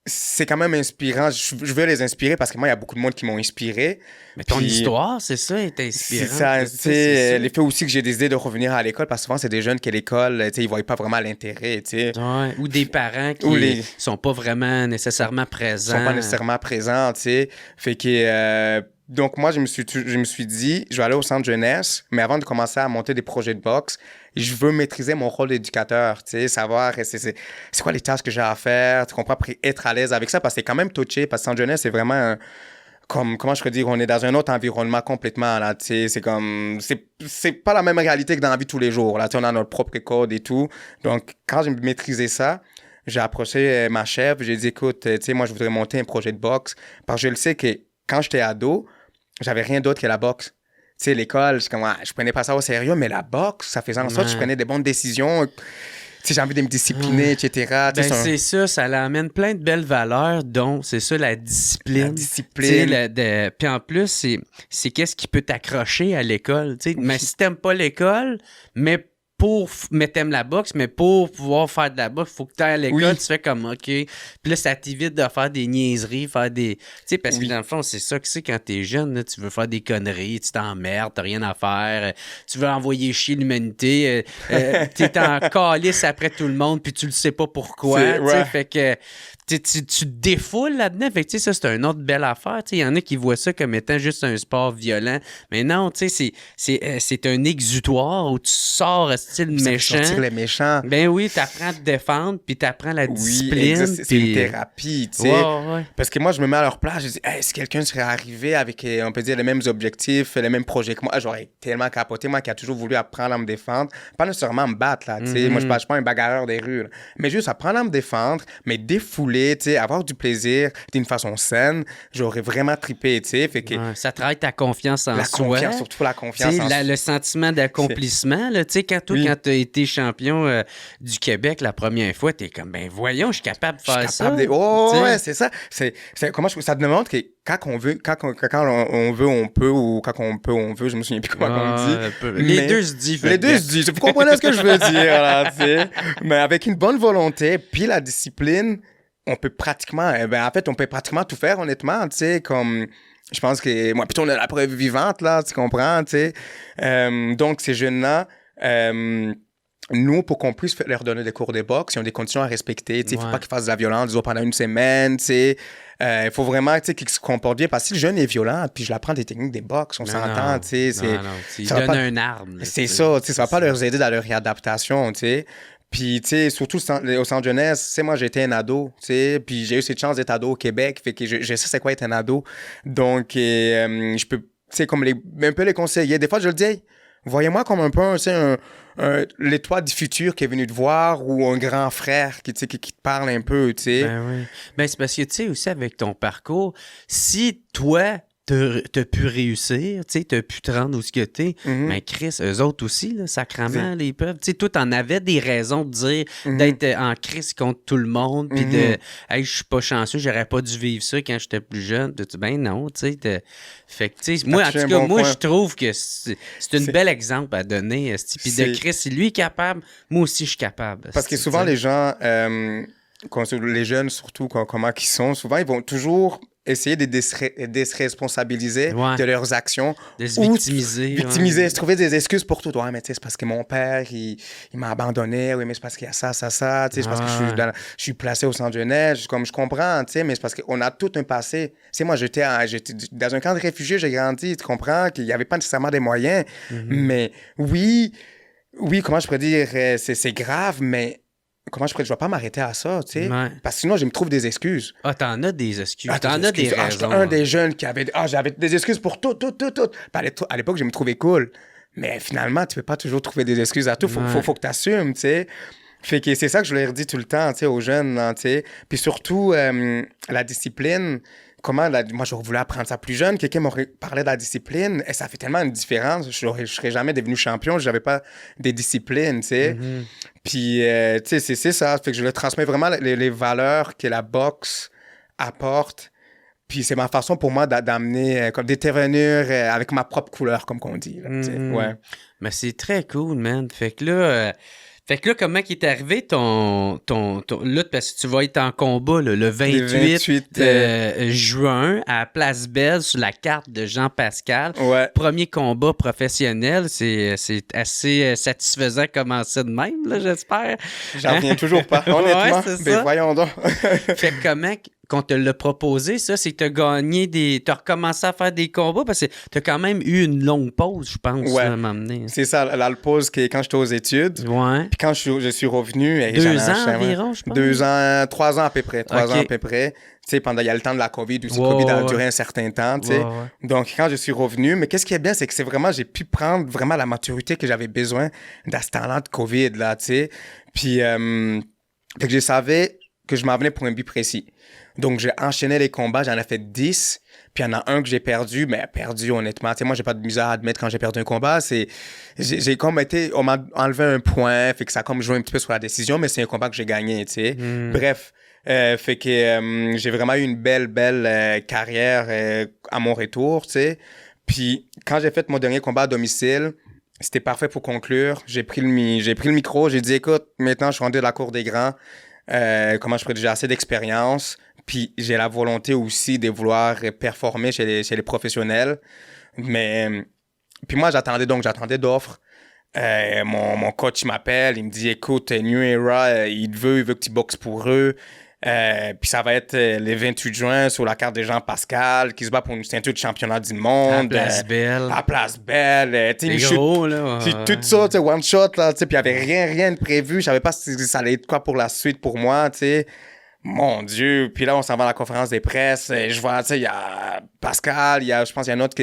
c'est quand même inspirant. Je veux les inspirer parce que moi, il y a beaucoup de monde qui m'ont inspiré. Mais ton Puis, histoire, c'est ça, est inspirant. c'est ça, tu c'est sais, ça. l'effet aussi que j'ai décidé de revenir à l'école parce que souvent, c'est des jeunes qui, à l'école, tu sais, ils voient pas vraiment l'intérêt, tu sais. Ouais, ou des parents qui Ou les- sont pas vraiment nécessairement Ils présents. sont pas nécessairement présents, tu sais. Fait que... donc, moi, je me suis dit, je vais aller au centre jeunesse, mais avant de commencer à monter des projets de boxe, je veux maîtriser mon rôle d'éducateur, tu sais, savoir c'est quoi les tâches que j'ai à faire, tu comprends, pour être à l'aise avec ça, parce que c'est quand même touché, parce que centre jeunesse, c'est vraiment comment je peux dire, on est dans un autre environnement complètement, là, tu sais, c'est comme, c'est pas la même réalité que dans la vie de tous les jours, là, tu sais, on a notre propre code et tout, donc, quand j'ai maîtrisé ça, j'ai approché ma chef, j'ai dit, écoute, tu sais, moi, je voudrais monter un projet de boxe, parce que je le sais que quand j'étais ado, j'avais rien d'autre que la boxe. Tu sais, l'école, je prenais pas ça au sérieux, mais la boxe, ça faisait en sorte que je prenais des bonnes décisions. Tu sais, j'ai envie de me discipliner, etc. Tu sais, Ben, c'est ça, ça l'amène plein de belles valeurs, dont c'est ça, la discipline. La discipline. Puis en plus, c'est qu'est-ce qui peut t'accrocher à l'école. Tu sais. Mais si t'aimes pas l'école, mais mais t'aimes la boxe, mais pour pouvoir faire de la boxe, il faut que tu ailles à l'école, tu fais comme OK. Puis là, ça t'évite de faire des niaiseries, faire des. Tu sais, parce que dans le fond, c'est ça que c'est quand t'es jeune, là, tu veux faire des conneries, tu t'emmerdes, t'as rien à faire, tu veux envoyer chier l'humanité, t'es en calice après tout le monde, puis tu le sais pas pourquoi. Tu sais, fait que. Tu te défoules là-dedans. Fait que, ça, c'est une autre belle affaire. Il y en a qui voient ça comme étant juste un sport violent. Mais non, c'est un exutoire où tu sors style méchant. Sortir les méchants. Ben oui, t'apprends à te défendre, puis t'apprends la discipline. C'est une thérapie, tu sais. Ouais. Parce que moi, je me mets à leur place, je dis, hey, si quelqu'un serait arrivé avec, on peut dire, les mêmes objectifs, les mêmes projets que moi, j'aurais tellement capoté. Moi qui a toujours voulu apprendre à me défendre, pas nécessairement à me battre, là, tu sais. Moi, je suis pas un bagarreur des rues, là. Mais juste apprendre à me défendre, mais défouler, tu sais, avoir du plaisir d'une façon saine, j'aurais vraiment trippé, tu sais. Fait que ça travaille ta confiance en soi. Surtout la confiance en soi. Le sentiment d'accomplissement, tu sais, quand tu as été champion du Québec la première fois, t'es comme, ben voyons, je suis capable de faire ça. Ouais, c'est ça. Comment ça te demande que quand on veut, on peut, ou quand on peut, on veut, je me souviens plus comment on dit. Les deux se disent. Les deux se disent. Vous comprenez ce que je veux dire, là, tu sais. Mais avec une bonne volonté, puis la discipline, on peut pratiquement tout faire, honnêtement, tu sais, comme, je pense que, moi, plutôt, on a la preuve vivante, là, tu comprends, tu sais. Donc, ces jeunes-là, nous, pour qu'on puisse leur donner des cours de boxe, ils ont des conditions à respecter, tu sais, il faut pas qu'ils fassent de la violence, disons, pendant une semaine, tu sais. Il faut vraiment, tu sais, qu'ils se comportent bien, parce que si le jeune est violent, puis je l'apprends des techniques des boxe, on s'entend, tu sais. Ils donnent un arme. C'est ça, tu sais, ça va pas leur aider dans leur réadaptation, tu sais. Puis, tu sais, surtout au centre jeunesse, tu sais, moi, j'étais un ado, tu sais, puis j'ai eu cette chance d'être ado au Québec, fait que je sais c'est quoi être un ado. Donc, je peux, tu sais, comme un peu les conseiller. Des fois, je le dis, hey, voyez-moi comme un peu, tu sais, l'étoile du futur qui est venu te voir, ou un grand frère qui te parle un peu, tu sais. Ben oui. Ben, c'est parce que, tu sais, aussi avec ton parcours, si toi, t'as pu réussir, tu sais, t'as pu te rendre où ce que t'es, mais Chris, eux autres aussi, là, sacrément, ils peuvent. Tu sais, toi, t'en avais des raisons de dire, d'être en crise contre tout le monde, puis de, hey, je suis pas chanceux, j'aurais pas dû vivre ça quand j'étais plus jeune. Ben non, tu sais. Fait que, tu sais, moi, en tout cas, moi, je trouve que c'est un bel exemple à donner. Puis de Chris, si lui est capable, moi aussi, je suis capable. Parce que souvent, les gens, les jeunes, surtout, comment ils sont, souvent, ils vont toujours essayer de se responsabiliser de leurs actions. De se victimiser. Se trouver des excuses pour tout. Ouais, mais tu sais, c'est parce que mon père, il m'a abandonné. Oui, mais c'est parce qu'il y a ça. Tu sais, c'est parce que je suis placé au centre jeunesse. Comme je comprends, tu sais, mais c'est parce qu'on a tout un passé. Tu sais, moi, j'étais dans un camp de réfugiés, j'ai grandi. Tu comprends qu'il n'y avait pas nécessairement des moyens. Mais oui, comment je pourrais dire, c'est grave, mais je vais pas m'arrêter à ça, tu sais. Parce que sinon, je me trouve des excuses. Ah, t'en as des excuses. T'en as des raisons. J'étais un des jeunes qui avait... j'avais des excuses pour tout. À l'époque, je me trouvais cool. Mais finalement, tu peux pas toujours trouver des excuses à tout. Faut que t'assumes, tu sais. Fait que c'est ça que je leur dis tout le temps, tu sais, aux jeunes, tu sais. Puis surtout, la discipline... moi, j'aurais voulu apprendre ça plus jeune. Quelqu'un m'aurait parlé de la discipline et ça fait tellement une différence. Je serais jamais devenu champion si j'avais pas des disciplines, tu sais. Puis, tu sais, c'est ça. Fait que je leur transmets vraiment les valeurs que la boxe apporte. Puis c'est ma façon pour moi d'amener, comme d'intervenir avec ma propre couleur, comme qu'on dit. Là, ouais. Mais c'est très cool, man. Fait que là, comment il est arrivé ton là, parce que tu vas être en combat là, le 28 juin à Place Belle sur la carte de Jean Pascal. Ouais. Premier combat professionnel, c'est assez satisfaisant commencer de même, là, j'espère. J'en reviens toujours pas, honnêtement. Ouais, mais voyons donc. Fait que comment qu'on te l'a proposé, ça, c'est que t'as gagné t'as recommencé à faire des combats parce que t'as quand même eu une longue pause, je pense, à m'amener. C'est ça, la pause qui est quand j'étais aux études. Ouais. Puis quand je suis revenu... 2 ans environ, je pense. 2 ans, 3 ans à peu près. 3 ans à peu près. Tu sais, il y a le temps de la COVID, aussi. COVID a duré un certain temps, tu sais. Donc, quand je suis revenu, mais qu'est-ce qui est bien, c'est que j'ai pu prendre vraiment la maturité que j'avais besoin dans ce temps-là de COVID, là, tu sais. Puis, fait que je savais que je m'en venais pour un but précis. Donc, j'ai enchaîné les combats, j'en ai fait 10, puis il y en a un que j'ai perdu, mais perdu honnêtement. Tu sais, moi, j'ai pas de misère à admettre quand j'ai perdu un combat. J'ai comme été, on m'a enlevé un point, fait que ça a comme joué un petit peu sur la décision, mais c'est un combat que j'ai gagné, tu sais. Bref, fait que j'ai vraiment eu une belle carrière à mon retour, tu sais. Puis, quand j'ai fait mon dernier combat à domicile, c'était parfait pour conclure. J'ai pris le micro, j'ai dit, écoute, maintenant, je suis rendu à la cour des grands. Comment je pourrais dire, j'ai assez d'expérience. Puis j'ai la volonté aussi de vouloir performer chez les professionnels. Mais, puis moi, j'attendais d'offres. Mon coach m'appelle, il me dit, écoute, New Era, il veut que tu boxes pour eux. Puis ça va être le 28 juin sur la carte de Jean-Pascal qui se bat pour une ceinture de championnat du monde. À Place Belle. C'est gros, là. Puis tout ça, one shot, là, puis il n'y avait rien de prévu. Je savais pas si ça allait être quoi pour la suite pour moi, tu sais. Mon Dieu. Puis là, on s'en va à la conférence des presses. Et je vois, tu sais, il y a Pascal, je pense qu'il y a un autre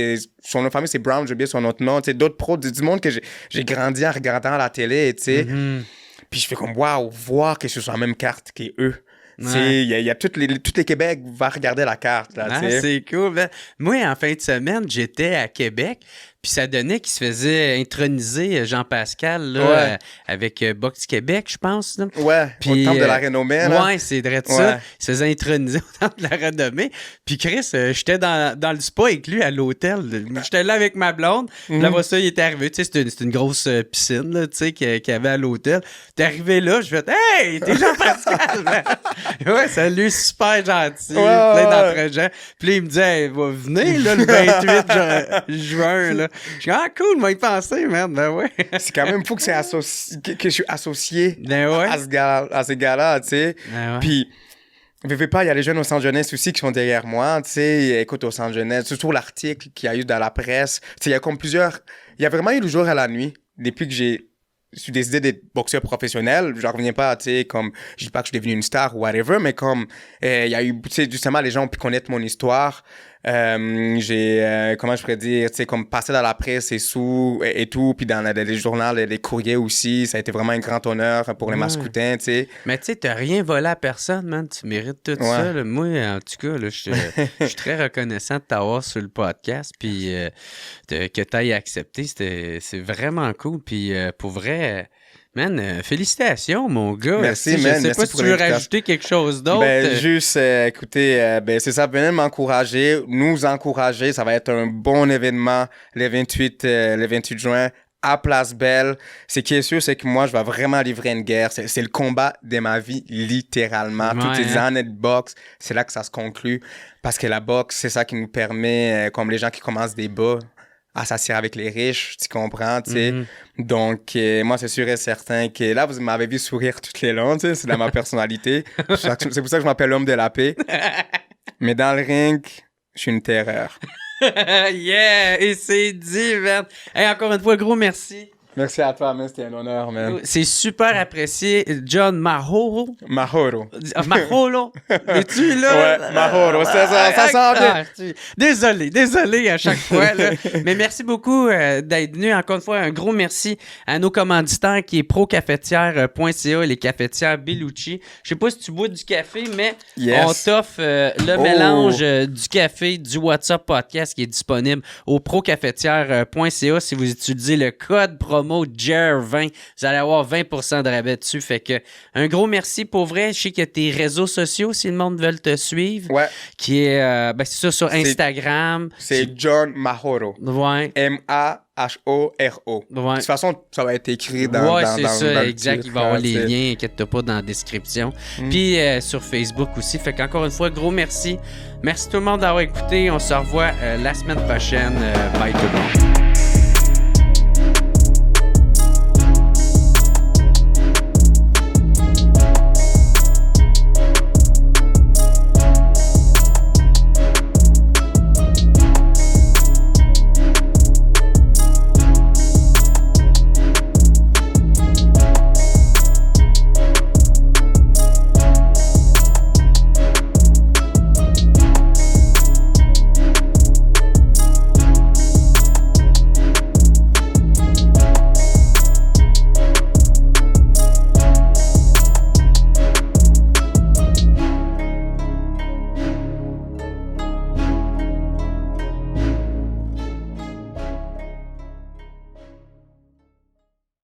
son nom de famille, c'est Brown, j'ai oublié son autre nom. Tu sais, d'autres pros du monde que j'ai grandi en regardant à la télé, tu sais. Mm-hmm. Puis je fais comme, waouh, voir que je suis sur la même carte qu'eux. Ouais. Il y a toutes les Québec va regarder la carte. Là, c'est cool. Ben, moi, en fin de semaine, j'étais à Québec. Puis ça donnait qu'il se faisait introniser Jean-Pascal là, avec Boxe Québec, je pense. Là. Ouais, puis, au Temple de la Renommée. Là. Ouais, c'est vrai de ça. Il se faisait introniser au Temple de la Renommée. Puis Chris, j'étais dans le spa avec lui à l'hôtel. J'étais là avec ma blonde. Puis là, ça, il était arrivé. Tu sais, c'était une grosse piscine là, tu sais, qu'il y avait à l'hôtel. T'es arrivé là, je fais « Hey, t'es Jean-Pascal! » Ouais, salut, super gentil. Plein d'entre-gens. Puis là, il me dit hey, « Venez là, le 28 juin. » là. Je suis cool, moi, y penser, merde, ben ouais. C'est quand même fou que je suis associé ouais. à ces gars-là, tu sais. Ouais. Puis, veux pas, il y a les jeunes au centre jeunesse aussi qui sont derrière moi, tu sais. Écoute, au centre jeunesse, surtout l'article qu'il y a eu dans la presse. Tu sais, il y a comme plusieurs. Il y a vraiment eu le jour à la nuit depuis que je suis décidé d'être boxeur professionnel. Je reviens pas, tu sais, comme, je dis pas que je suis devenu une star ou whatever, mais comme, il y a eu, tu sais, justement, les gens ont pu connaître mon histoire. J'ai, comment je pourrais dire, tu sais, comme passé dans la presse et tout, puis dans les journaux, les courriers aussi, ça a été vraiment un grand honneur pour les Mascoutins, tu sais. Mais tu sais, t'as rien volé à personne, man, tu mérites tout ça, là. Moi, en tout cas, là, je suis très reconnaissant de t'avoir sur le podcast, puis que t'ailles accepté, c'est vraiment cool, puis pour vrai... Man, félicitations, mon gars. Merci, man. Je sais pas si tu veux rajouter quelque chose d'autre. Juste, écoutez, c'est ça, venez m'encourager, nous encourager. Ça va être un bon événement le 28 juin à Place Belle. Ce qui est sûr, c'est que moi, je vais vraiment livrer une guerre. C'est le combat de ma vie, littéralement. Toutes les années de boxe, c'est là que ça se conclut. Parce que la boxe, c'est ça qui nous permet, comme les gens qui commencent des bas, à s'associer avec les riches, tu comprends, tu sais. Donc, moi, c'est sûr et certain que là, vous m'avez vu sourire toutes les longs, tu sais, c'est dans ma personnalité. C'est pour ça que je m'appelle l'homme de la paix. Mais dans le ring, je suis une terreur. Yeah! Et c'est dit, man. Hey, encore une fois, gros merci. Merci à toi, man. C'était un honneur, man. C'est super apprécié. John Mahoro. Mahoro. Es-tu là? Ouais, Mahoro. Ça sent bien. Désolé à chaque fois. Là. Mais merci beaucoup d'être venu. Encore une fois, un gros merci à nos commanditaires qui est procafetière.ca et les cafetières Bellucci. Je sais pas si tu bois du café, mais on t'offre le mélange du café du WhatsApp Podcast qui est disponible au procafetière.ca. Si vous utilisez le code promo JER20, vous allez avoir 20% de rabais dessus. Fait que un gros merci pour vrai. Je sais que tes réseaux sociaux, si le monde veut te suivre, qui est c'est ça sur Instagram. C'est John Mahoro. Ouais. M-A-H-O-R-O. Ouais. De toute façon, ça va être écrit dans c'est ça, dans exact. Il va y avoir les liens, inquiète-toi pas, dans la description. Puis sur Facebook aussi. Fait qu'encore une fois, gros merci. Merci tout le monde d'avoir écouté. On se revoit la semaine prochaine. Bye tout le monde.